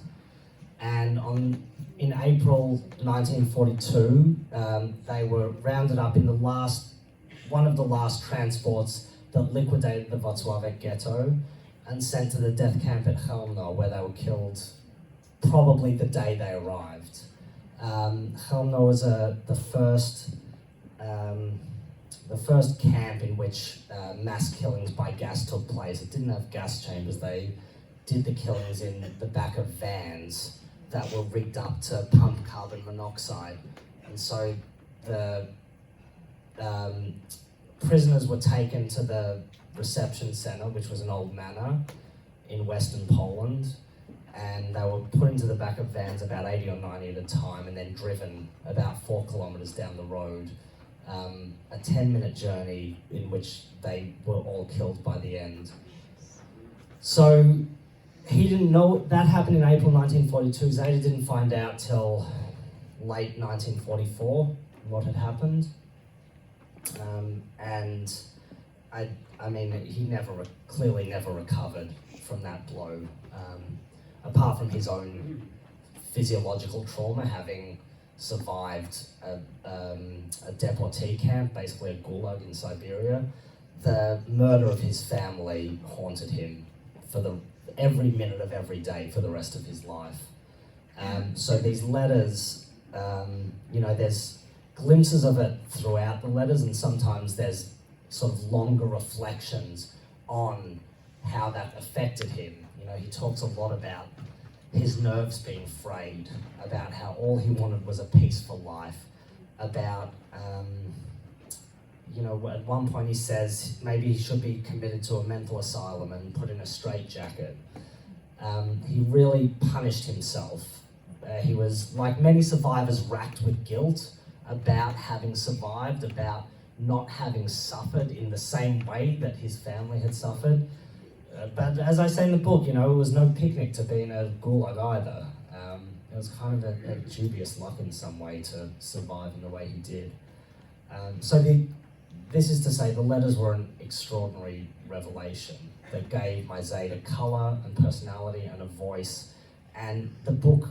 And in April 1942, they were rounded up in one of the last transports that liquidated the Wrocławek ghetto and sent to the death camp at Chełmno, where they were killed probably the day they arrived. Chełmno was the first camp in which mass killings by gas took place. It didn't have gas chambers. They did the killings in the back of vans that were rigged up to pump carbon monoxide. And so the prisoners were taken to the reception center, which was an old manor in western Poland, and they were put into the back of vans, about 80 or 90 at a time, and then driven about 4 kilometers down the road, a 10-minute journey in which they were all killed by the end. So he didn't know that happened in April 1942. Zeta didn't find out till late 1944 what had happened. And I mean, he clearly never recovered from that blow, apart from his own physiological trauma, having survived a deportee camp, basically a gulag in Siberia. The murder of his family haunted him for every minute of every day for the rest of his life. So these letters, there's glimpses of it throughout the letters, and sometimes there's sort of longer reflections on how that affected him. He talks a lot about his nerves being frayed, about how all he wanted was a peaceful life, about, at one point he says maybe he should be committed to a mental asylum and put in a straitjacket. He really punished himself. He was, like many survivors, racked with guilt about having survived, about not having suffered in the same way that his family had suffered. But as I say in the book, it was no picnic to be in a gulag either. It was kind of a dubious luck in some way to survive in the way he did. This is to say, the letters were an extraordinary revelation that gave my Zeta colour and personality and a voice. And the book,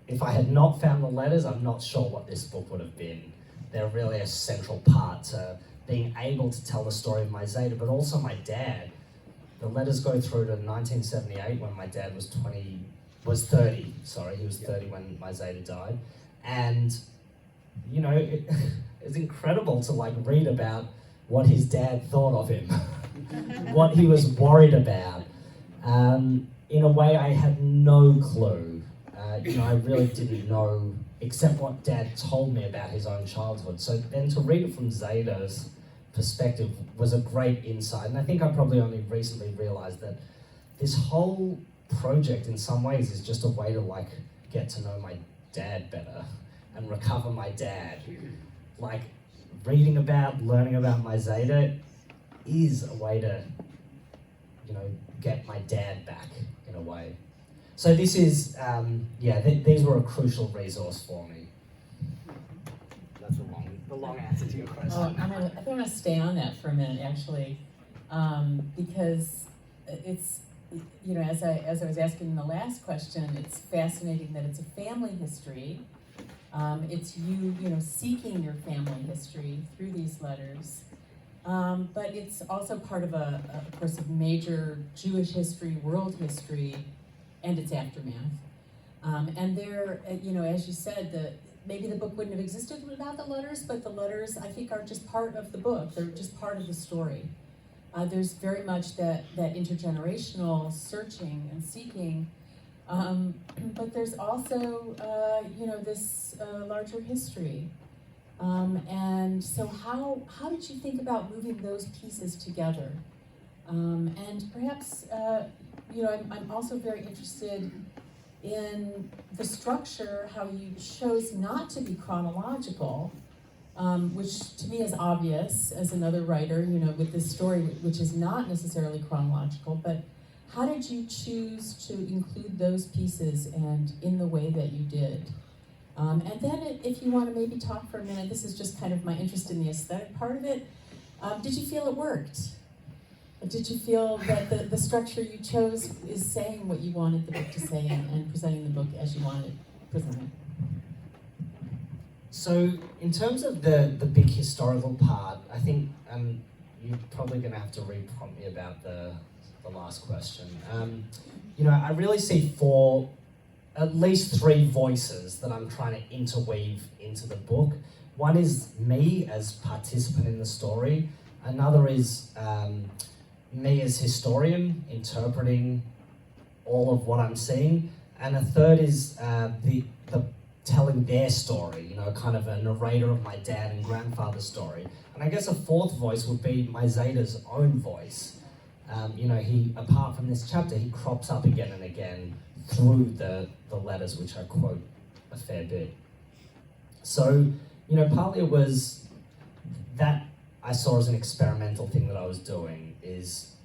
if I had not found the letters, I'm not sure what this book would have been. They're really a central part to being able to tell the story of my Zeta, but also my dad. The letters go through to 1978 when my dad was 30. He was 30 when my Zeta died. And, it's incredible to read about what his dad thought of him, what he was worried about. In a way I had no clue. I really didn't know, except what Dad told me about his own childhood. So then to read it from Zeta's perspective was a great insight. And I think I probably only recently realized that this whole project in some ways is just a way to get to know my dad better and recover my dad. Reading about, learning about my Zeta is a way to, get my dad back in a way. So this is, these were a crucial resource for me. That's the long answer to your question. Oh, I want to stay on that for a minute, actually, because it's, as I was asking the last question, it's fascinating that it's a family history. It's you seeking your family history through these letters. But it's also part of of course, of major Jewish history, world history, and its aftermath. And there, as you said, maybe the book wouldn't have existed without the letters, but the letters, I think, are just part of the book. They're just part of the story. There's very much that intergenerational searching and seeking, but there's also, this larger history. And so how did you think about moving those pieces together? And perhaps, I'm also very interested in the structure, how you chose not to be chronological, which to me is obvious as another writer, with this story, which is not necessarily chronological, but how did you choose to include those pieces and in the way that you did? And then if you want to maybe talk for a minute, this is just kind of my interest in the aesthetic part of it. Did you feel it worked? Did you feel that the structure you chose is saying what you wanted the book to say and presenting the book as you wanted it presented? So in terms of the big historical part, I think you're probably going to have to re-prompt me about the last question. I really see at least three voices that I'm trying to interweave into the book. One is me as participant in the story. Another is me as historian interpreting all of what I'm seeing. And a third is the telling their story, kind of a narrator of my dad and grandfather's story. And I guess a fourth voice would be my Zeta's own voice. He, apart from this chapter, he crops up again and again through the letters, which I quote a fair bit. So, partly it was that I saw as an experimental thing that I was doing is,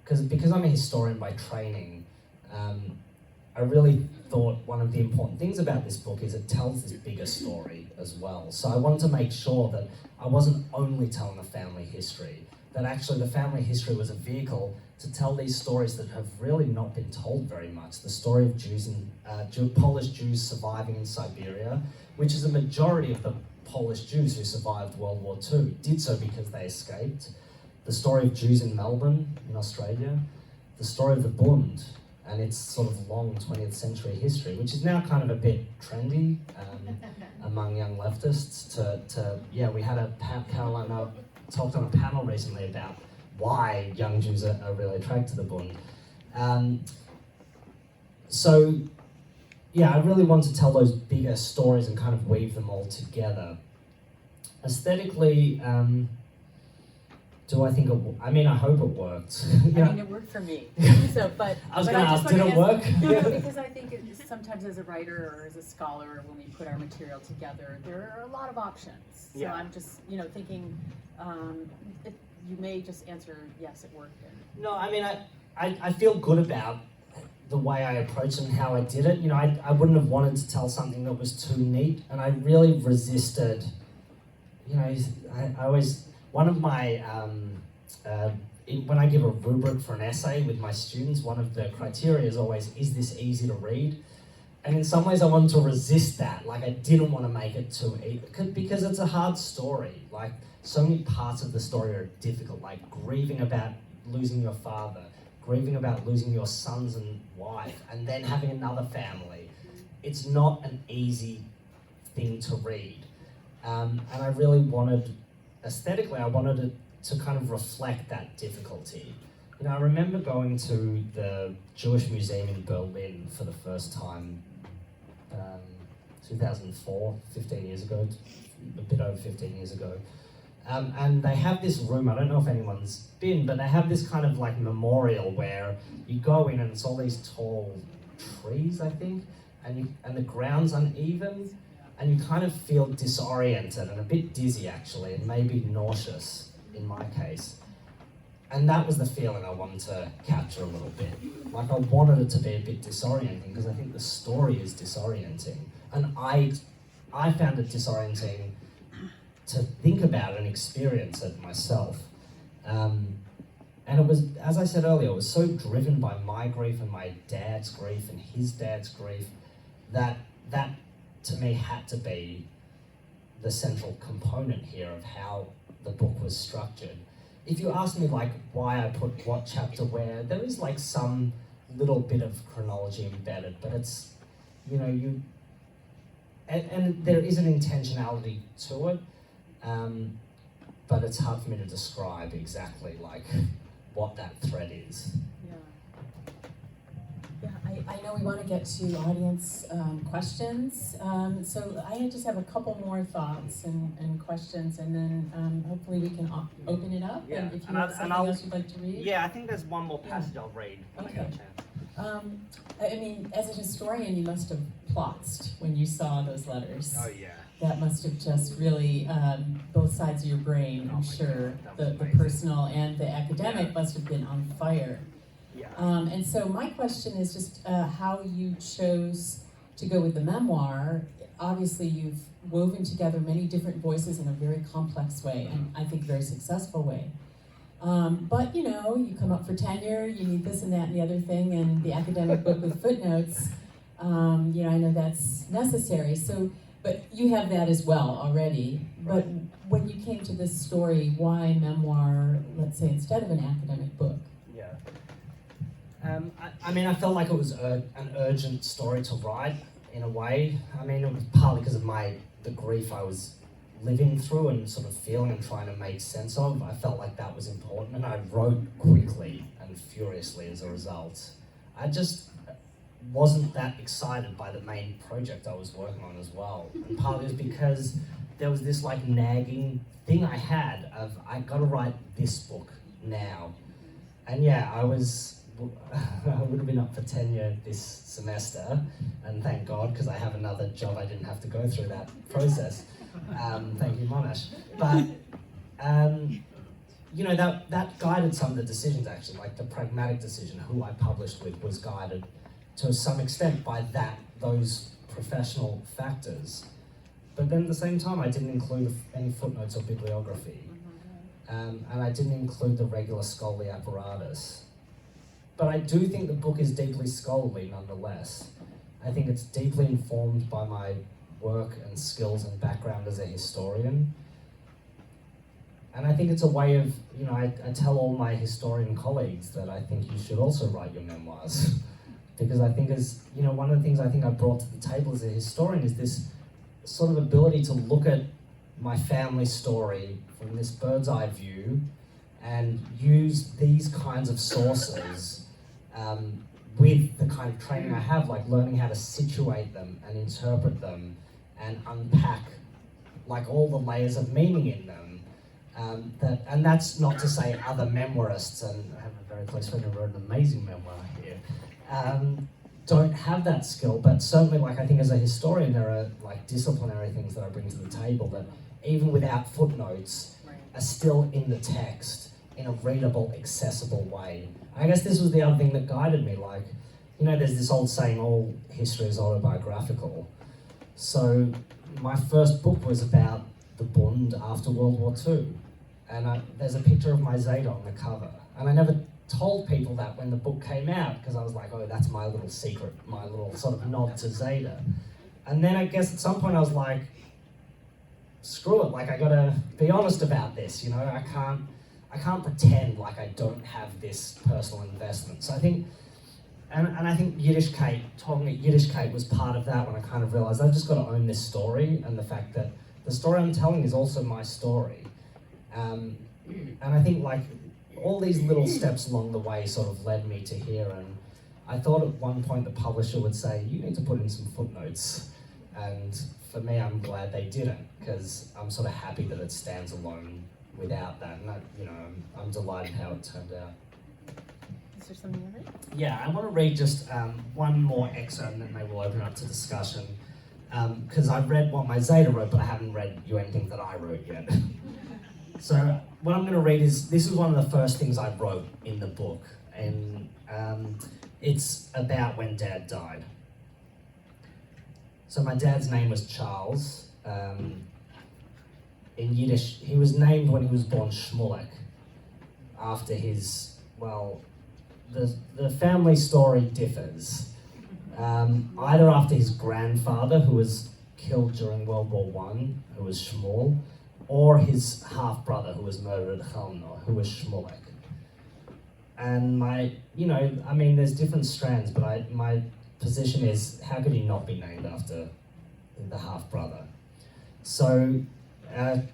because I'm a historian by training, I really thought one of the important things about this book is it tells this bigger story as well. So I wanted to make sure that I wasn't only telling a family history, that actually the family history was a vehicle to tell these stories that have really not been told very much. The story of Jews and Polish Jews surviving in Siberia, which is a majority of the Polish Jews who survived World War II, did so because they escaped. The story of Jews in Melbourne, in Australia. The story of the Bund, and its sort of long 20th century history, which is now kind of a bit trendy among young leftists we had Caroline and I talked on a panel recently about why young Jews are really attracted to the Bund. I really want to tell those bigger stories and kind of weave them all together. Aesthetically, do I think I hope it worked. It worked for me. So, but I was going to ask, did it work? No, because I think sometimes as a writer or as a scholar, when we put our material together, there are a lot of options. So I'm just, thinking, you may just answer, yes, it worked. No, I feel good about the way I approached and how I did it. I wouldn't have wanted to tell something that was too neat, and I really resisted, one of my, when I give a rubric for an essay with my students, one of the criteria is always, is this easy to read? And in some ways I wanted to resist that. Like, I didn't want to make it too easy, because it's a hard story. Like, so many parts of the story are difficult, like grieving about losing your father, grieving about losing your sons and wife, and then having another family. It's not an easy thing to read. And I really wanted, aesthetically, I wanted it to kind of reflect that difficulty. I remember going to the Jewish Museum in Berlin for the first time, 2004, 15 years ago, a bit over 15 years ago. And they have this room, I don't know if anyone's been, but they have this kind of like memorial where you go in and it's all these tall trees, I think, and the ground's uneven, and you kind of feel disoriented and a bit dizzy actually, and maybe nauseous in my case. And that was the feeling I wanted to capture a little bit. Like, I wanted it to be a bit disorienting because I think the story is disorienting. And I found it disorienting to think about it and experience it myself. And it was, as I said earlier, it was so driven by my grief and my dad's grief and his dad's grief that to me had to be the central component here of how the book was structured. If you ask me like why I put what chapter where, there is like some little bit of chronology embedded, but it's, and there is an intentionality to it, but it's hard for me to describe exactly like what that thread is. I know we want to get to audience questions, so I just have a couple more thoughts and questions, and then hopefully we can open it up. Yeah. And if you have something else you'd like to read. Yeah, I think there's one more passage I'll read when I get a chance. As a historian, you must have plotzed when you saw those letters. Oh yeah. That must have just really, both sides of your brain, I'm sure, the personal and the academic must have been on fire. Yeah. And so my question is just how you chose to go with the memoir. Obviously, you've woven together many different voices in a very complex way, and I think very successful way. But you know, you come up for tenure, you need this and that and the other thing, and the academic book with footnotes, you know, I know that's necessary. So, but you have that as well already. But when you came to this story, why memoir, let's say, instead of an academic book? Yeah. I mean, I felt like it was an urgent story to write, in a way. I mean, it was partly because of the grief I was living through and sort of feeling and trying to make sense of. I felt like that was important, and I wrote quickly and furiously as a result. I just wasn't that excited by the main project I was working on as well. And partly it was because there was this like nagging thing I had of, I gotta write this book now. And yeah, I would have been up for tenure this semester, and thank God, because I have another job, I didn't have to go through that process. Thank you, Monash. But, you know, that guided some of the decisions, actually. Like the pragmatic decision, who I published with, was guided to some extent by those professional factors. But then at the same time, I didn't include any footnotes or bibliography. And I didn't include the regular scholarly apparatus. But I do think the book is deeply scholarly nonetheless. I think it's deeply informed by my work and skills and background as a historian. And I think it's a way of, you know, I tell all my historian colleagues that I think you should also write your memoirs. Because I think, as you know, one of the things I think I brought to the table as a historian is this sort of ability to look at my family story from this bird's eye view and use these kinds of sources with the kind of training I have, like learning how to situate them and interpret them and unpack like all the layers of meaning in them. And that's not to say other memoirists, and I have a very close friend who wrote an amazing memoir here, don't have that skill, but certainly, like, I think as a historian there are like disciplinary things that I bring to the table that even without footnotes are still in the text in a readable, accessible way. I guess this was the other thing that guided me, like, you know, there's this old saying, all history is autobiographical. So my first book was about the Bund after World War II. And there's a picture of my Zeta on the cover. And I never told people that when the book came out, because I was like, oh, that's my little secret, my little sort of nod to Zeta. And then I guess at some point I was like, screw it, like I gotta be honest about this, you know, I can't pretend like I don't have this personal investment. So I think, and I think Yiddish Kate, talking at Yiddish Kate was part of that, when I kind of realized I've just got to own this story, and the fact that the story I'm telling is also my story. And I think like all these little steps along the way sort of led me to here, and I thought at one point the publisher would say, you need to put in some footnotes. And for me, I'm glad they didn't, because I'm sort of happy that it stands alone without that. And you know, I'm delighted how it turned out. Is there something you read? Yeah, I want to read just one more excerpt, and then maybe we'll open up to discussion. Because I've read what my Zeta wrote, but I haven't read you anything that I wrote yet. So what I'm going to read is, this is one of the first things I wrote in the book, and it's about when Dad died. So my dad's name was Charles. In Yiddish, he was named when he was born Shmulek, after his, well, the family story differs. Either after his grandfather, who was killed during World War I, who was Shmuel, or his half-brother, who was murdered at Chelmno, who was Shmulek. And you know, I mean, there's different strands, but my position is, how could he not be named after the half-brother? So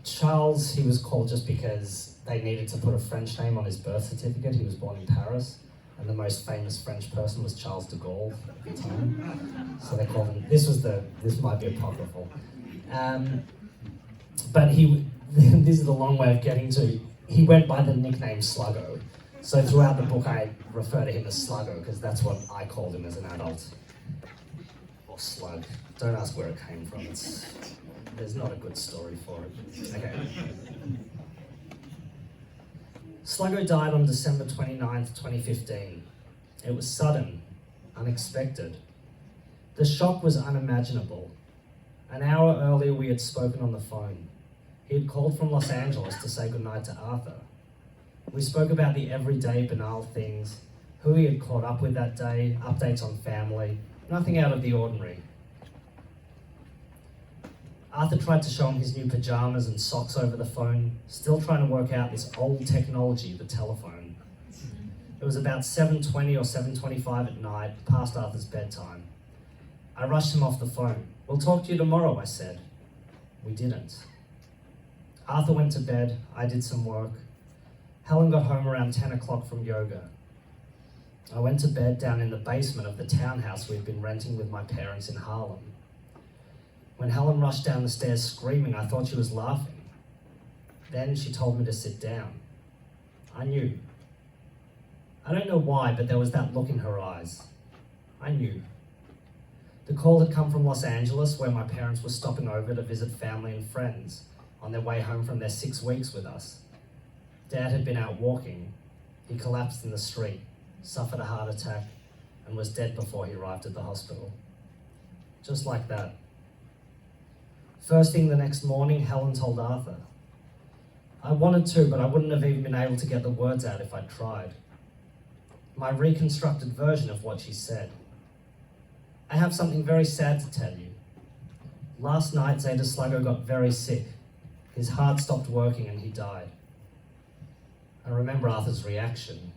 Charles, he was called just because they needed to put a French name on his birth certificate. He was born in Paris, and the most famous French person was Charles de Gaulle at the time. So they called him, this might be apocryphal. But this is a long way of getting to, he went by the nickname Sluggo. So throughout the book I refer to him as Sluggo, because that's what I called him as an adult. Or Slug. Don't ask where it came from. There's not a good story for it. Okay. Sluggo died on December 29th, 2015. It was sudden, unexpected. The shock was unimaginable. An hour earlier we had spoken on the phone. He had called from Los Angeles to say goodnight to Arthur. We spoke about the everyday banal things, who he had caught up with that day, updates on family, nothing out of the ordinary. Arthur tried to show him his new pajamas and socks over the phone, still trying to work out this old technology, the telephone. It was about 7:20 or 7:25 at night, past Arthur's bedtime. I rushed him off the phone. "We'll talk to you tomorrow," I said. We didn't. Arthur went to bed, I did some work. Helen got home around 10 o'clock from yoga. I went to bed down in the basement of the townhouse we'd been renting with my parents in Harlem. When Helen rushed down the stairs screaming, I thought she was laughing. Then she told me to sit down. I knew. I don't know why, but there was that look in her eyes. I knew. The call had come from Los Angeles, where my parents were stopping over to visit family and friends on their way home from their 6 weeks with us. Dad had been out walking. He collapsed in the street, suffered a heart attack, and was dead before he arrived at the hospital. Just like that. First thing the next morning, Helen told Arthur. I wanted to, but I wouldn't have even been able to get the words out if I'd tried. My reconstructed version of what she said. I have something very sad to tell you. Last night, Zeta Sluggo got very sick. His heart stopped working and he died. I remember Arthur's reaction.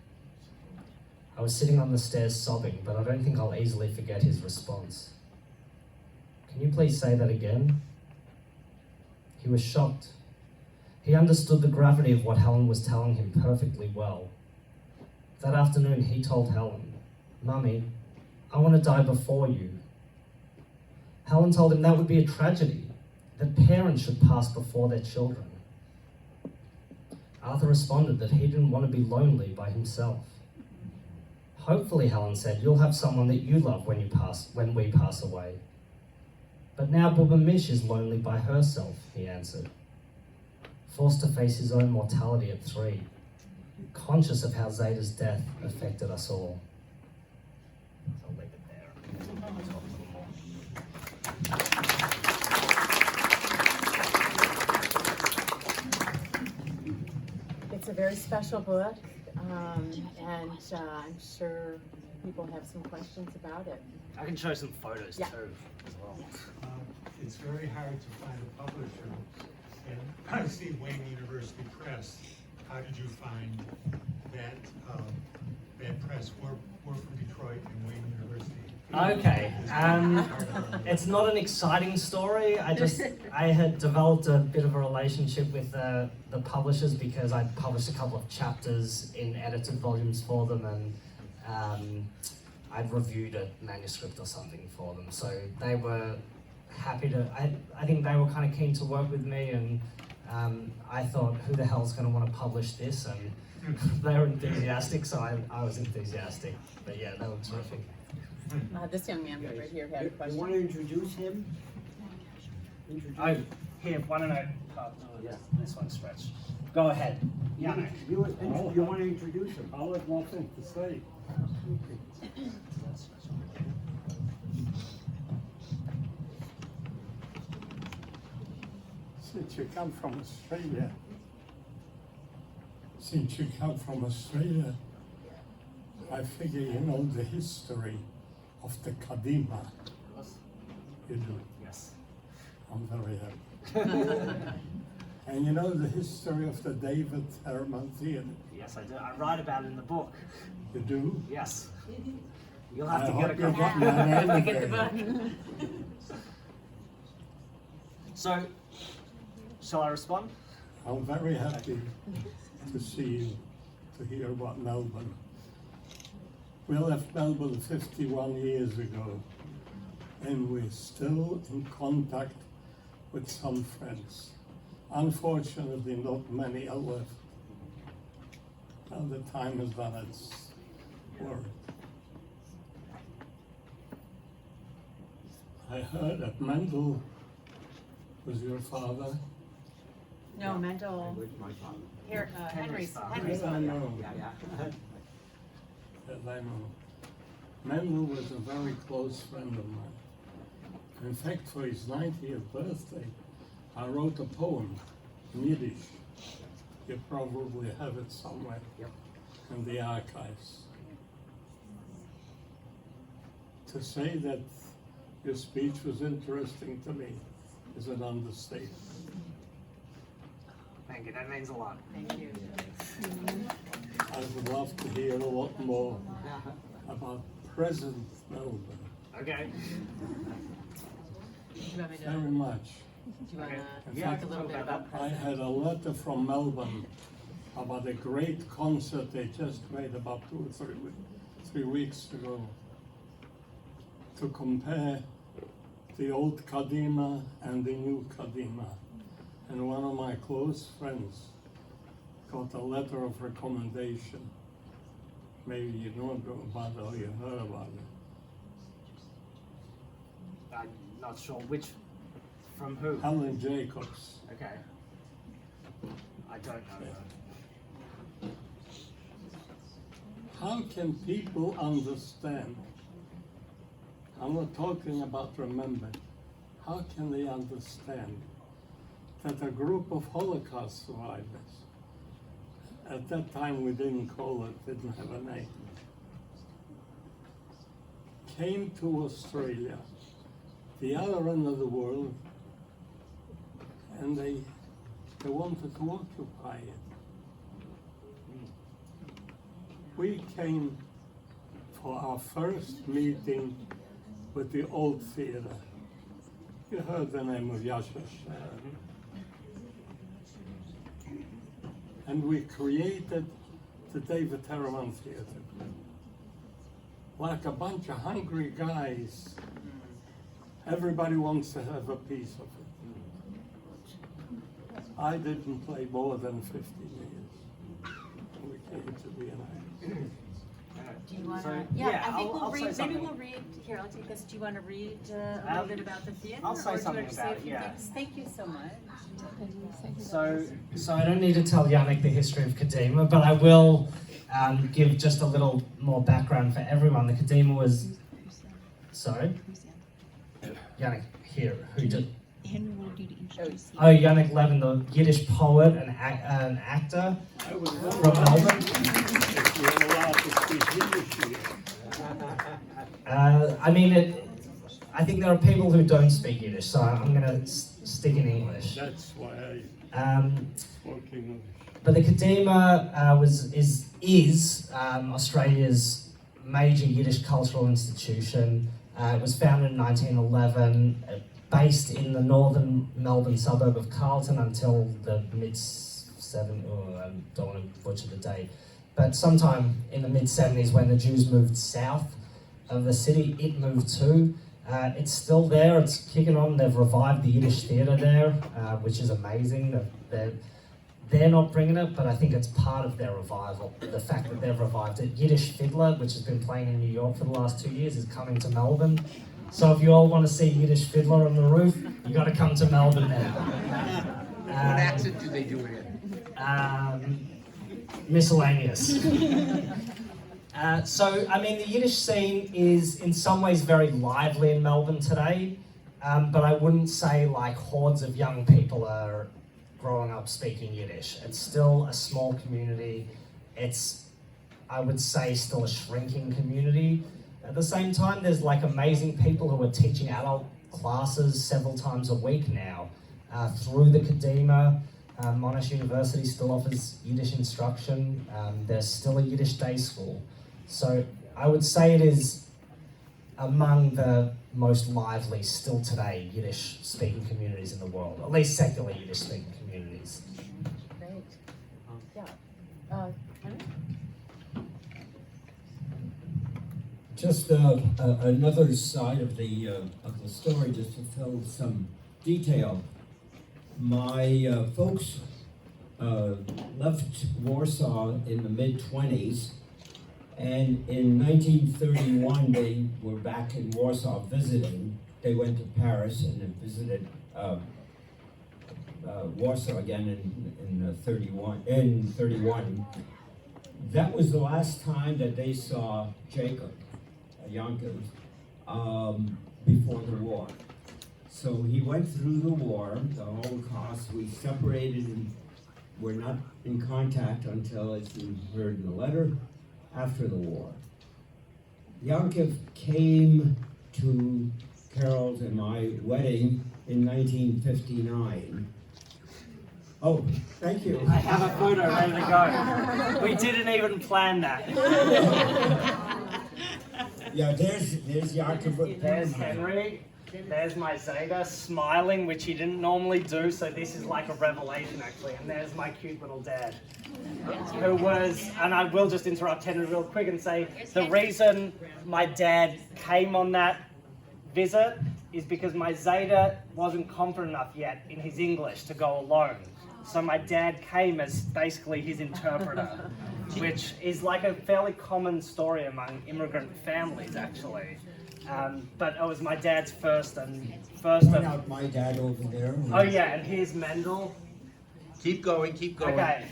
I was sitting on the stairs sobbing, but I don't think I'll easily forget his response. Can you please say that again? He was shocked. He understood the gravity of what Helen was telling him perfectly well. That afternoon, he told Helen, "Mummy, I want to die before you." Helen told him that would be a tragedy, that parents should pass before their children. Arthur responded that he didn't want to be lonely by himself. Hopefully, Helen said, you'll have someone that you love when we pass away. But now Bubba Mish is lonely by herself, he answered. Forced to face his own mortality at 3, conscious of how Zeta's death affected us all. I'll leave it there. I'll talk a little more. It's a very special book, and I'm sure people have some questions about it. I can show some photos Yeah. too, as well. It's very hard to find a publisher, and I see Wayne University Press. How did you find that press? We're from Detroit and Wayne University. Okay, it's not an exciting story. I had developed a bit of a relationship with the publishers because I'd published a couple of chapters in edited volumes for them, and I'd reviewed a manuscript or something for them. So they were happy to, I think they were kind of keen to work with me, and I thought, who the hell's going to want to publish this? And they were enthusiastic, so I was enthusiastic. But yeah, they were terrific. This young man right here had a You question. want to introduce him? Oh, here, why don't I, this one stretch. Go ahead, Yannick. You want to introduce him? I'll have nothing to say. Since you come from Australia, I figure you know the history of the Kadima. You do? Yes. I'm very happy. And you know the history of the David Herman Theater? Yes, I do. I write about it in the book. You do? Yes. You'll have I to get a hope you copy. get my name Get the again. book. So, shall I respond? I'm very happy to see you, to hear about Melbourne. We left Melbourne 51 years ago, and we're still in contact with some friends. Unfortunately, not many are left. And the time has done its work. I heard that Mendel was your father. No, Mendel, Where's my father? here, Henry's Yes, father. I know. Yeah. Yes, I know. Mendel was a very close friend of mine. In fact, for his 90th birthday, I wrote a poem in Yiddish You probably have it somewhere Yep. in the archives. To say that your speech was interesting to me is an understatement. Thank you, that means a lot. Thank you. I would love to hear a lot more about present Melbourne. Okay. Do you want me to, Very much. do you want In to Yeah, I talk a can little talk bit about about I had a letter from Melbourne about a great concert they just made about 2 or 3 weeks ago to compare the old Kadima and the new Kadima. And one of my close friends got a letter of recommendation. Maybe you know about it or you heard about it. I'm not sure which, from who? Helen Jacobs. Okay. I don't know. How can people understand? I'm not talking about remember. How can they understand that a group of Holocaust survivors, at that time we didn't have a name, came to Australia, the other end of the world, and they wanted to occupy it. We came for our first meeting with the old theater. You heard the name of Yasha. And we created the David Terraman Theater. Like a bunch of hungry guys, everybody wants to have a piece of it. I didn't play more than 50 years. We came to the United. Do you want to? So, Yeah, yeah, I think I'll we'll say read. Maybe something. we'll read. Here, I'll take this. Do you want to read a little bit about the theater? I'll say or do you something want to say about a it, few yeah. things? Thank you so much. So I don't need to tell Yannick the history of Kadima, but I will give just a little more background for everyone. The Kadima was, sorry? Yannick, here, who did? Oh, Yannick Levin, the Yiddish poet and an actor I was from Melbourne. if you're allowed to speak Yiddish here. I mean, I think there are people who don't speak Yiddish, so I'm going to stick in English. That's why I Um, spoke English. But the Kadima is Australia's major Yiddish cultural institution. It was founded in 1911, based in the northern Melbourne suburb of Carlton until the mid-70s. Oh, I don't want to butcher the date, but sometime in the mid-70s when the Jews moved south of the city, it moved too. It's still there, it's kicking on. They've revived the Yiddish theatre there, which is amazing. They're not bringing it, but I think it's part of their revival, the fact that they've revived it. Yiddish Fiddler, which has been playing in New York for the last 2 years, is coming to Melbourne. So if you all want to see Yiddish Fiddler on the roof, you got to come to Melbourne now. What accent do they do it in? Miscellaneous. So, I mean, the Yiddish scene is in some ways very lively in Melbourne today, but I wouldn't say like hordes of young people are growing up speaking Yiddish. It's still a small community. It's, I would say, still a shrinking community. At the same time, there's like amazing people who are teaching adult classes several times a week now through the Kadima. Monash University still offers Yiddish instruction. There's still a Yiddish day school. So I would say it is among the most lively still today Yiddish speaking communities in the world, at least secular Yiddish speaking communities. Great. Yeah. Henry? Just another side of the story, just to fill some detail. My folks left Warsaw in the mid-20s, and in 1931 they were back in Warsaw visiting. They went to Paris and then visited Warsaw again in 31. That was the last time that they saw Jacob Yankov before the war. So he went through the war, the Holocaust. We separated were not in contact until, as you heard in the letter, after the war. Yankov came to Carol's and my wedding in 1959. Oh, thank you. I have a photo ready to go. We didn't even plan that. Yeah, there's Yankov. There's Henry. There's my Zeta smiling, which he didn't normally do, so this is like a revelation actually. And there's my cute little dad, who was, and I will just interrupt Henry real quick and say, the reason my dad came on that visit is because my Zeta wasn't confident enough yet in his English to go alone. So my dad came as basically his interpreter, which is like a fairly common story among immigrant families actually. But it was my dad's first. Point out my dad over there. Oh yeah, and here's Mendel. Keep going, keep going. Okay.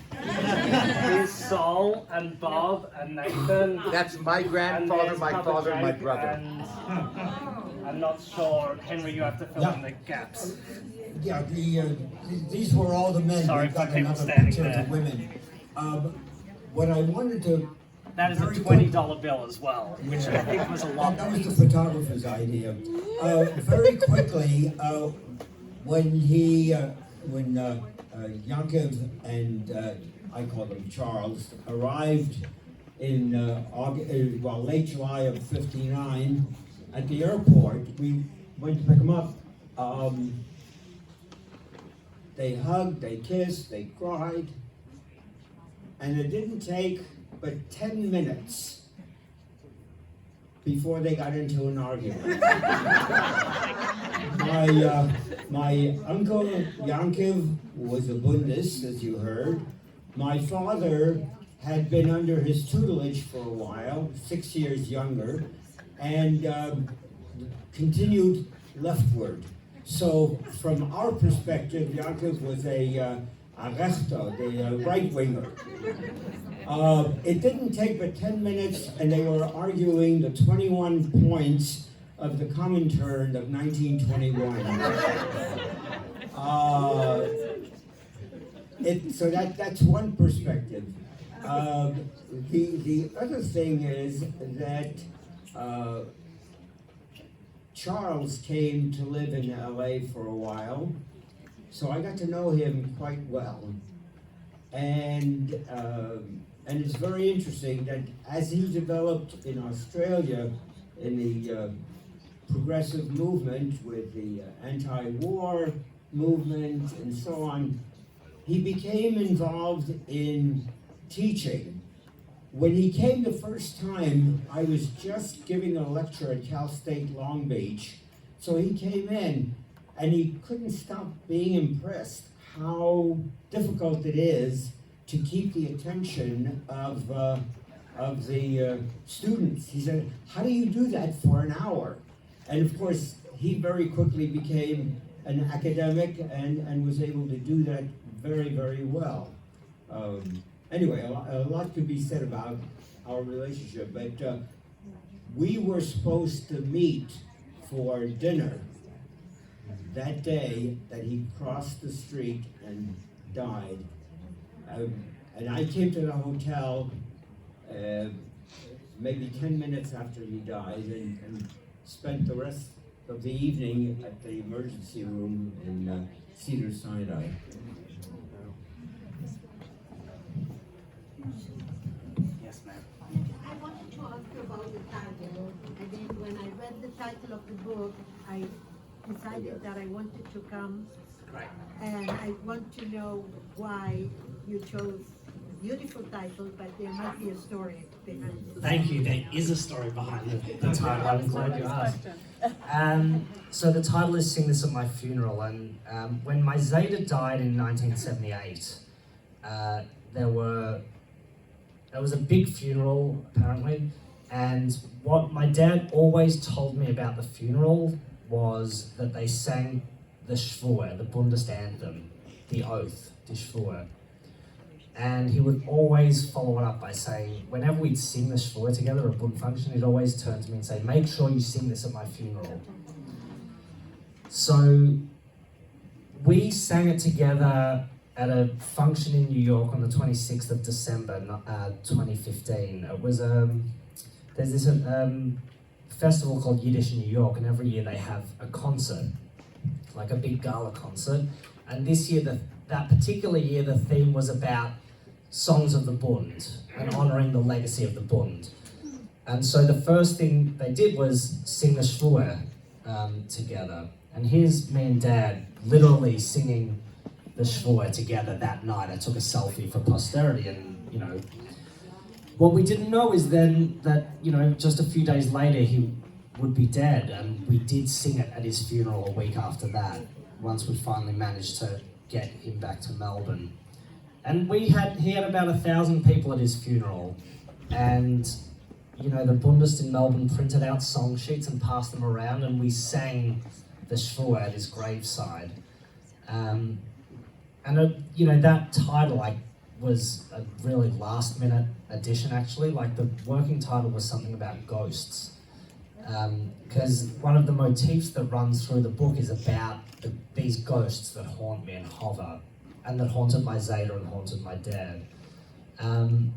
Here's Sol and Bob and Nathan. That's my grandfather, And my there's father, Papa my Jake, brother. and I'm not sure, Henry, you have to fill in the gaps. Yeah, these were all the men. Sorry We've for got people another standing picture there. of the women. What I wanted to That is a very $20 bill as well, which I think was a lot. That was the photographer's idea. Very quickly, when Yankov and I call him Charles arrived in late July of '59 at the airport, we went to pick him up. They hugged, they kissed, they cried, and it didn't take but 10 minutes before they got into an argument. My uncle Yankov was a Bundist, as you heard. My father had been under his tutelage for a while, 6 years younger, and continued leftward. So from our perspective, Yankov was a rechter, the right-winger. It didn't take but 10 minutes, and they were arguing the 21 points of the Comintern of 1921. So that's one perspective. The other thing is that Charles came to live in LA for a while, so I got to know him quite well. And it's very interesting that as he developed in Australia in the progressive movement with the anti-war movement and so on, he became involved in teaching. When he came the first time, I was just giving a lecture at Cal State Long Beach. So he came in and he couldn't stop being impressed how difficult it is to keep the attention of the students. He said, how do you do that for an hour? And of course, he very quickly became an academic and was able to do that very, very well. Anyway, a lot could be said about our relationship, but we were supposed to meet for dinner that day that he crossed the street and died. And I came to the hotel maybe 10 minutes after he died and spent the rest of the evening at the emergency room in Cedars-Sinai. Yes, ma'am. I wanted to ask you about the title. And then when I read the title of the book, I decided that I wanted to come. Great. And I want to know why you chose a beautiful title, but there might be a story behind it. Thank you. There is a story behind the title. I'm glad you asked. So the title is Sing This at My Funeral, and when my Zeta died in 1978, there was a big funeral apparently, and what my dad always told me about the funeral was that they sang the Schwur, the Bundes anthem, the oath, die Schwur. And he would always follow it up by saying, whenever we'd sing the Schwur together at a Bund function, he'd always turn to me and say, make sure you sing this at my funeral. So we sang it together at a function in New York on the 26th of December 2015. It was there's this festival called Yiddish in New York, and every year they have a concert, like a big gala concert. And this year, that particular year, the theme was about songs of the Bund and honouring the legacy of the Bund. And so the first thing they did was sing the Shvur together. And here's me and Dad literally singing the Shvur together that night. I took a selfie for posterity, and you know, what we didn't know is then that, you know, just a few days later he would be dead, and we did sing it at his funeral a week after that, once we finally managed to get him back to Melbourne. And he had about 1,000 people at his funeral, and you know, the Bundist in Melbourne printed out song sheets and passed them around, and we sang the Shvur at his graveside. You know, that title was a really last minute addition actually. Like, the working title was something about ghosts. Because one of the motifs that runs through the book is about these ghosts that haunt me and hover, and that haunted my Zeta and haunted my dad. And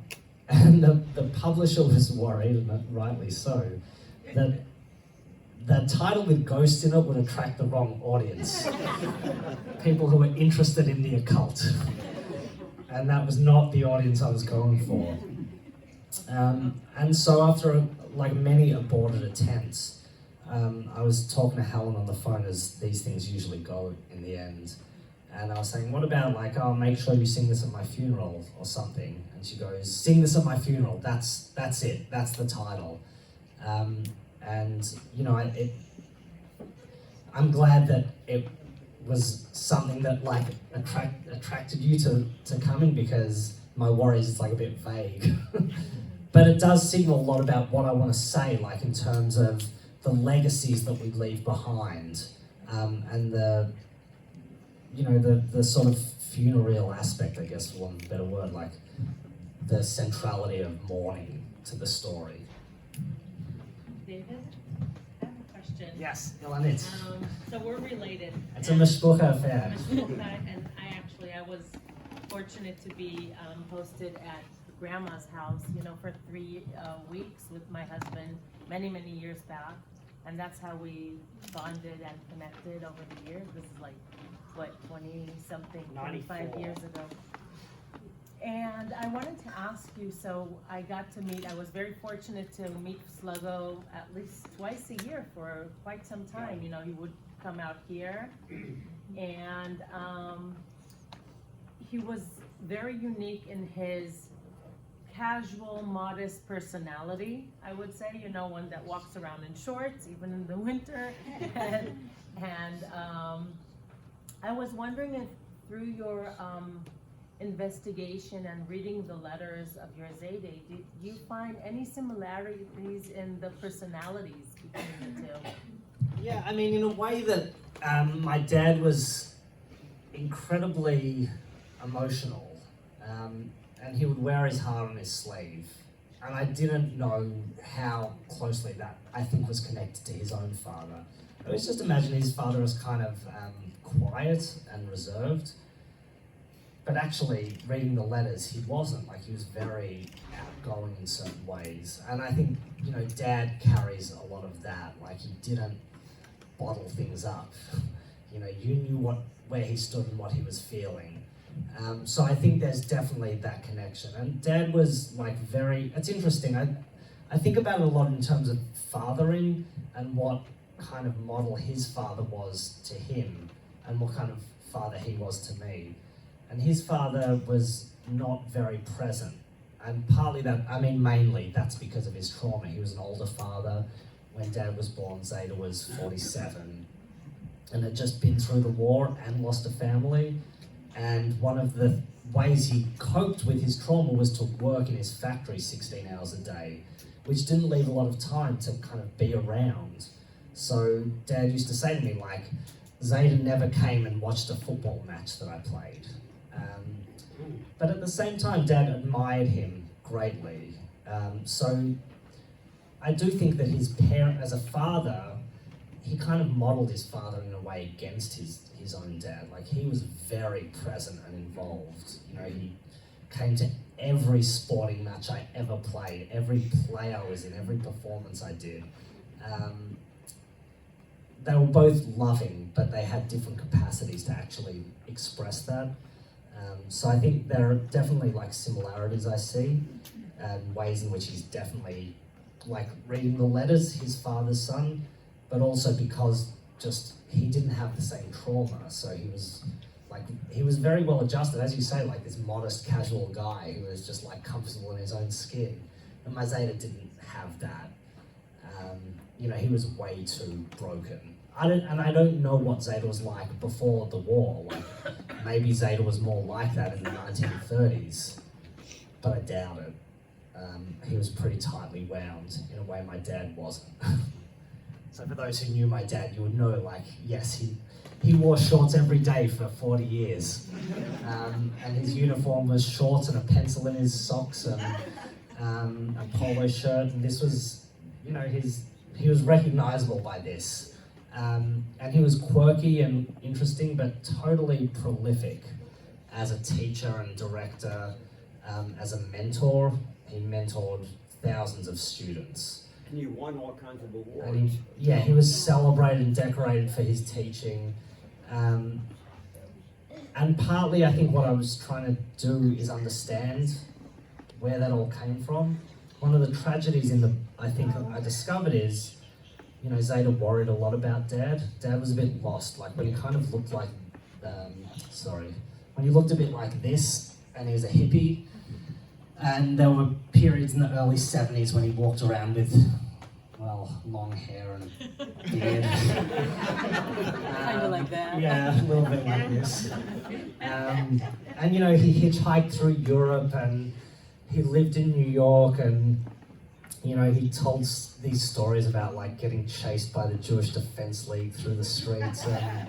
the publisher was worried, and rightly so, that the title with ghosts in it would attract the wrong audience. People who were interested in the occult. And that was not the audience I was going for. And so after many aborted attempts, I was talking to Helen on the phone, as these things usually go in the end. And I was saying, what about oh, make sure you sing this at my funeral or something? And she goes, sing this at my funeral, that's it, that's the title. And you know, I'm glad that it was something that attracted you to coming, because my worry is it's a bit vague. But it does signal a lot about what I want to say, in terms of the legacies that we leave behind, and the sort of funereal aspect, I guess, for want of a better word, the centrality of mourning to the story. David, I have a question. Yes, Ilanit. So we're related. It's a mishpucha affair. And I was fortunate to be hosted at grandma's house, for 3 weeks with my husband many, many years back. And that's how we bonded and connected over the years. This is 20-something, 25 years ago. And I wanted to ask you, so I was very fortunate to meet Sluggo at least twice a year for quite some time. He would come out here, and he was very unique in his casual, modest personality, I would say, one that walks around in shorts, even in the winter. and I was wondering if through your investigation and reading the letters of your Zayde, did you find any similarities in the personalities between the two? Yeah, I mean, in a way that my dad was incredibly emotional, and he would wear his heart on his sleeve. And I didn't know how closely that, I think, was connected to his own father. I was just imagining his father as kind of quiet and reserved. But actually, reading the letters, he wasn't. He was very outgoing in certain ways. And I think, Dad carries a lot of that. He didn't bottle things up. You knew where he stood and what he was feeling. So I think there's definitely that connection. And Dad was it's interesting. I think about it a lot in terms of fathering and what kind of model his father was to him and what kind of father he was to me. And his father was not very present. And partly mainly that's because of his trauma. He was an older father. When Dad was born, Zeta was 47 and had just been through the war and lost a family. And one of the ways he coped with his trauma was to work in his factory 16 hours a day, which didn't leave a lot of time to kind of be around. So Dad used to say to me, Zeta never came and watched a football match that I played. But at the same time, Dad admired him greatly. So I do think that his parent, as a father, he kind of modeled his father in a way against his his own dad. Like, he was very present and involved. You know, he came to every sporting match I ever played, every play I was in, every performance I did. They were both loving, but they had different capacities to actually express that. So I think there are definitely like similarities I see, and ways in which he's definitely like reading the letters, his father's son, but also because just he didn't have the same trauma, so he was very well adjusted, as you say, like this modest, casual guy who was just like comfortable in his own skin. And my Zeta didn't have that. You know, he was way too broken. I don't know what Zeta was like before the war. Like, maybe Zeta was more like that in the 1930s, but I doubt it. He was pretty tightly wound in a way my dad wasn't. So for those who knew my dad, you would know, like, yes, he wore shorts every day for 40 years. And his uniform was shorts and a pencil in his socks and a polo shirt. And this was, you know, he was recognizable by this. And he was quirky and interesting, but totally prolific as a teacher and director, as a mentor. He mentored thousands of students. And he won all kinds of awards. And he was celebrated and decorated for his teaching. And partly I think what I was trying to do is understand where that all came from. One of the tragedies I think I discovered is, you know, Zeta worried a lot about Dad. Dad was a bit lost, like when he kind of looked like, when he looked a bit like this, and he was a hippie. And there were periods in the early 70s when he walked around with, well, long hair and a beard. Kind of like that. Yeah, a little bit like this. And you know, he hitchhiked through Europe, and he lived in New York, and you know, he told these stories about like getting chased by the Jewish Defense League through the streets and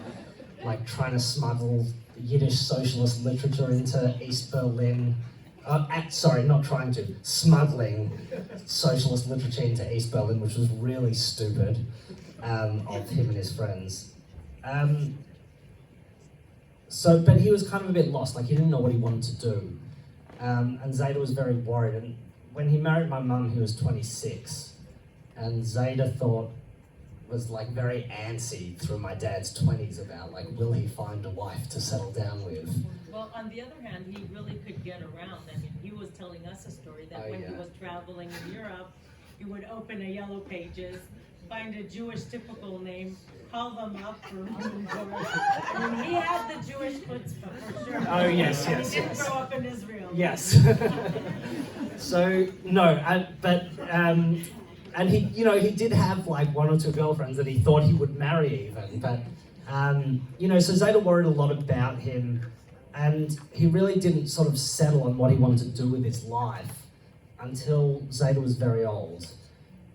like trying to smuggle Yiddish socialist literature into East Berlin. Smuggling socialist literature into East Berlin, which was really stupid of him and his friends. But he was kind of a bit lost, like he didn't know what he wanted to do. And Zeta was very worried. And when he married my mum, he was 26. And Zeta was like very antsy through my dad's 20s about like, will he find a wife to settle down with? Well, on the other hand, he really could get around. I mean, he was telling us a story that when he was traveling in Europe, he would open a Yellow Pages, find a Jewish typical name, call them up for I mean, he had the Jewish chutzpah for sure. Oh, yes. He didn't grow up in Israel. Yes. So, no, and he, you know, he did have like one or two girlfriends that he thought he would marry even, but, you know, so Zeta worried a lot about him, and he really didn't sort of settle on what he wanted to do with his life until Zeta was very old.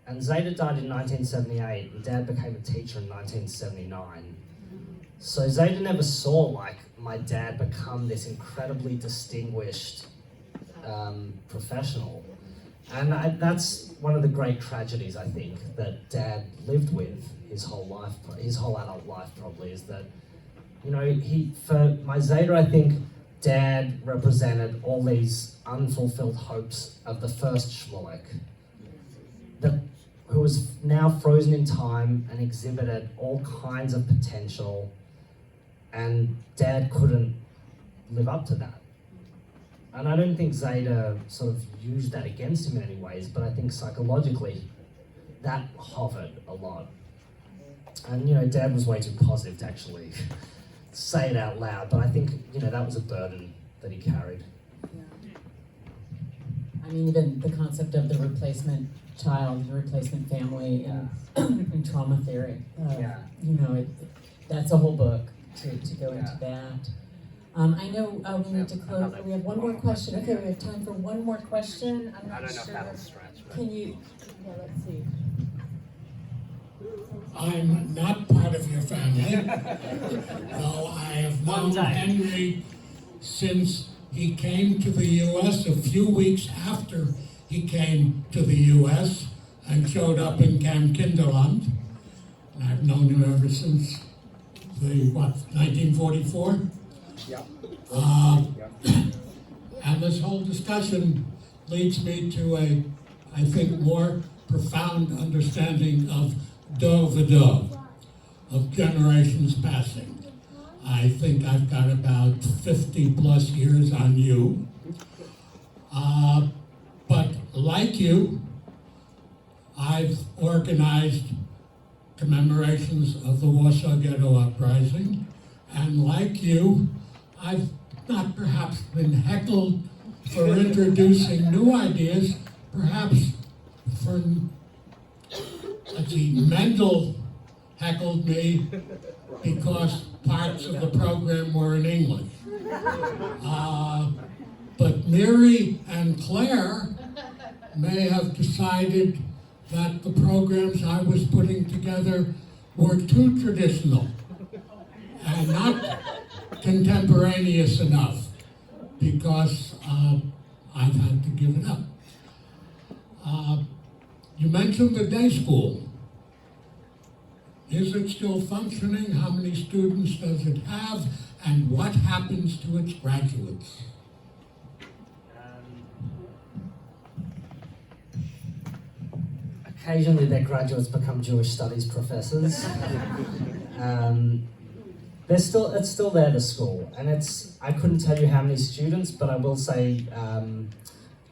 And Zeta died in 1978, and Dad became a teacher in 1979. So Zeta never saw like my dad become this incredibly distinguished professional. And that's one of the great tragedies, I think, that Dad lived with his whole life, his whole adult life probably, is that, you know, for my Zeta, I think Dad represented all these unfulfilled hopes of the first Shmulek, who was now frozen in time and exhibited all kinds of potential, and Dad couldn't live up to that. And I don't think Zeta sort of used that against him in any ways, but I think psychologically that hovered a lot. And, you know, Dad was way too positive to actually say it out loud, but I think, you know, that was a burden that he carried. Yeah. I mean, even the concept of the replacement child, the replacement family, and trauma theory. You know, that's a whole book to go into that. I know we need to close. We have one more question. Okay, we have time for one more question. I'm not sure. If that'll stretch. Can you? Yeah, let's see. I'm not part of your family, though I have known Henry since he came to the U.S. a few weeks after he came to the U.S. and showed up in Camp Kinderland. And I've known him ever since the, what, 1944? Yeah. And this whole discussion leads me to a, I think, more profound understanding of dove, of generations passing. I think I've got about 50 plus years on you. But like you, I've organized commemorations of the Warsaw Ghetto Uprising, and like you, I've not perhaps been heckled for introducing new ideas, perhaps for, let's see, Mendel heckled me because parts of the program were in English. But Miri and Claire may have decided that the programs I was putting together were too traditional and not contemporaneous enough, because I've had to give it up. You mentioned the day school. Is it still functioning? How many students does it have? And what happens to its graduates? Occasionally their graduates become Jewish studies professors. It's still there, the school, and I couldn't tell you how many students, but I will say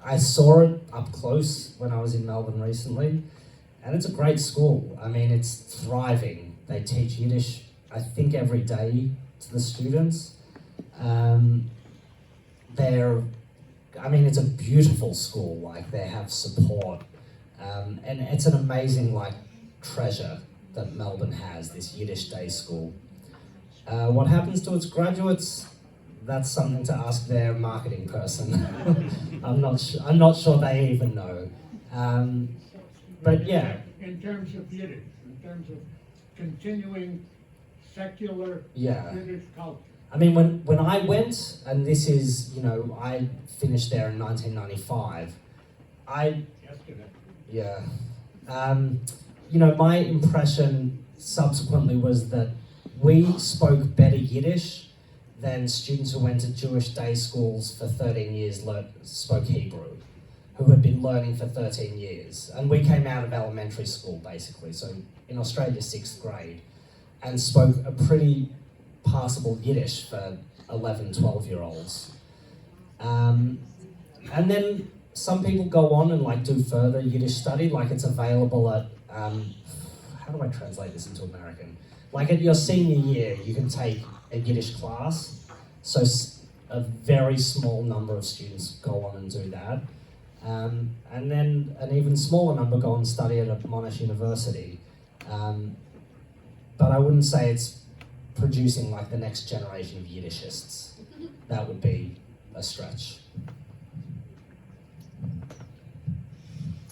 I saw it up close when I was in Melbourne recently, and it's a great school. I mean, it's thriving. They teach Yiddish, I think, every day to the students. It's a beautiful school. Like, they have support, and it's an amazing treasure that Melbourne has, this Yiddish day school. What happens to its graduates? That's something to ask their marketing person. I'm not sure they even know. But yeah. In terms of Yiddish, in terms of continuing secular Yiddish culture. I mean, when I went, and this is, I finished there in 1995. Yesterday. Yeah. My impression subsequently was that we spoke better Yiddish than students who went to Jewish day schools for 13 years spoke Hebrew, who had been learning for 13 years. And we came out of elementary school, basically, so in Australia, 6th grade, and spoke a pretty passable Yiddish for 11, 12-year-olds. And then some people go on and do further Yiddish study, it's available at, how do I translate this into American? At your senior year, you can take a Yiddish class, so a very small number of students go on and do that. And then an even smaller number go and study at a Monash university. But I wouldn't say it's producing the next generation of Yiddishists. That would be a stretch.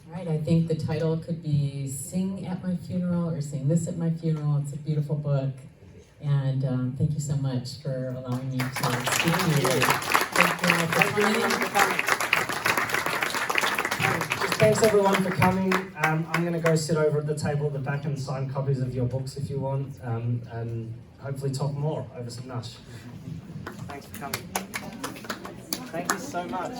All right, I think the title could be Sing at My Funeral or Sing This at My Funeral. It's a beautiful book. And thank you so much for allowing me to speak to you. Thank you all for coming. Thanks everyone for coming. I'm going to go sit over at the table at the back and sign copies of your books if you want, and hopefully talk more over some nush. Thanks for coming. Thank you so much.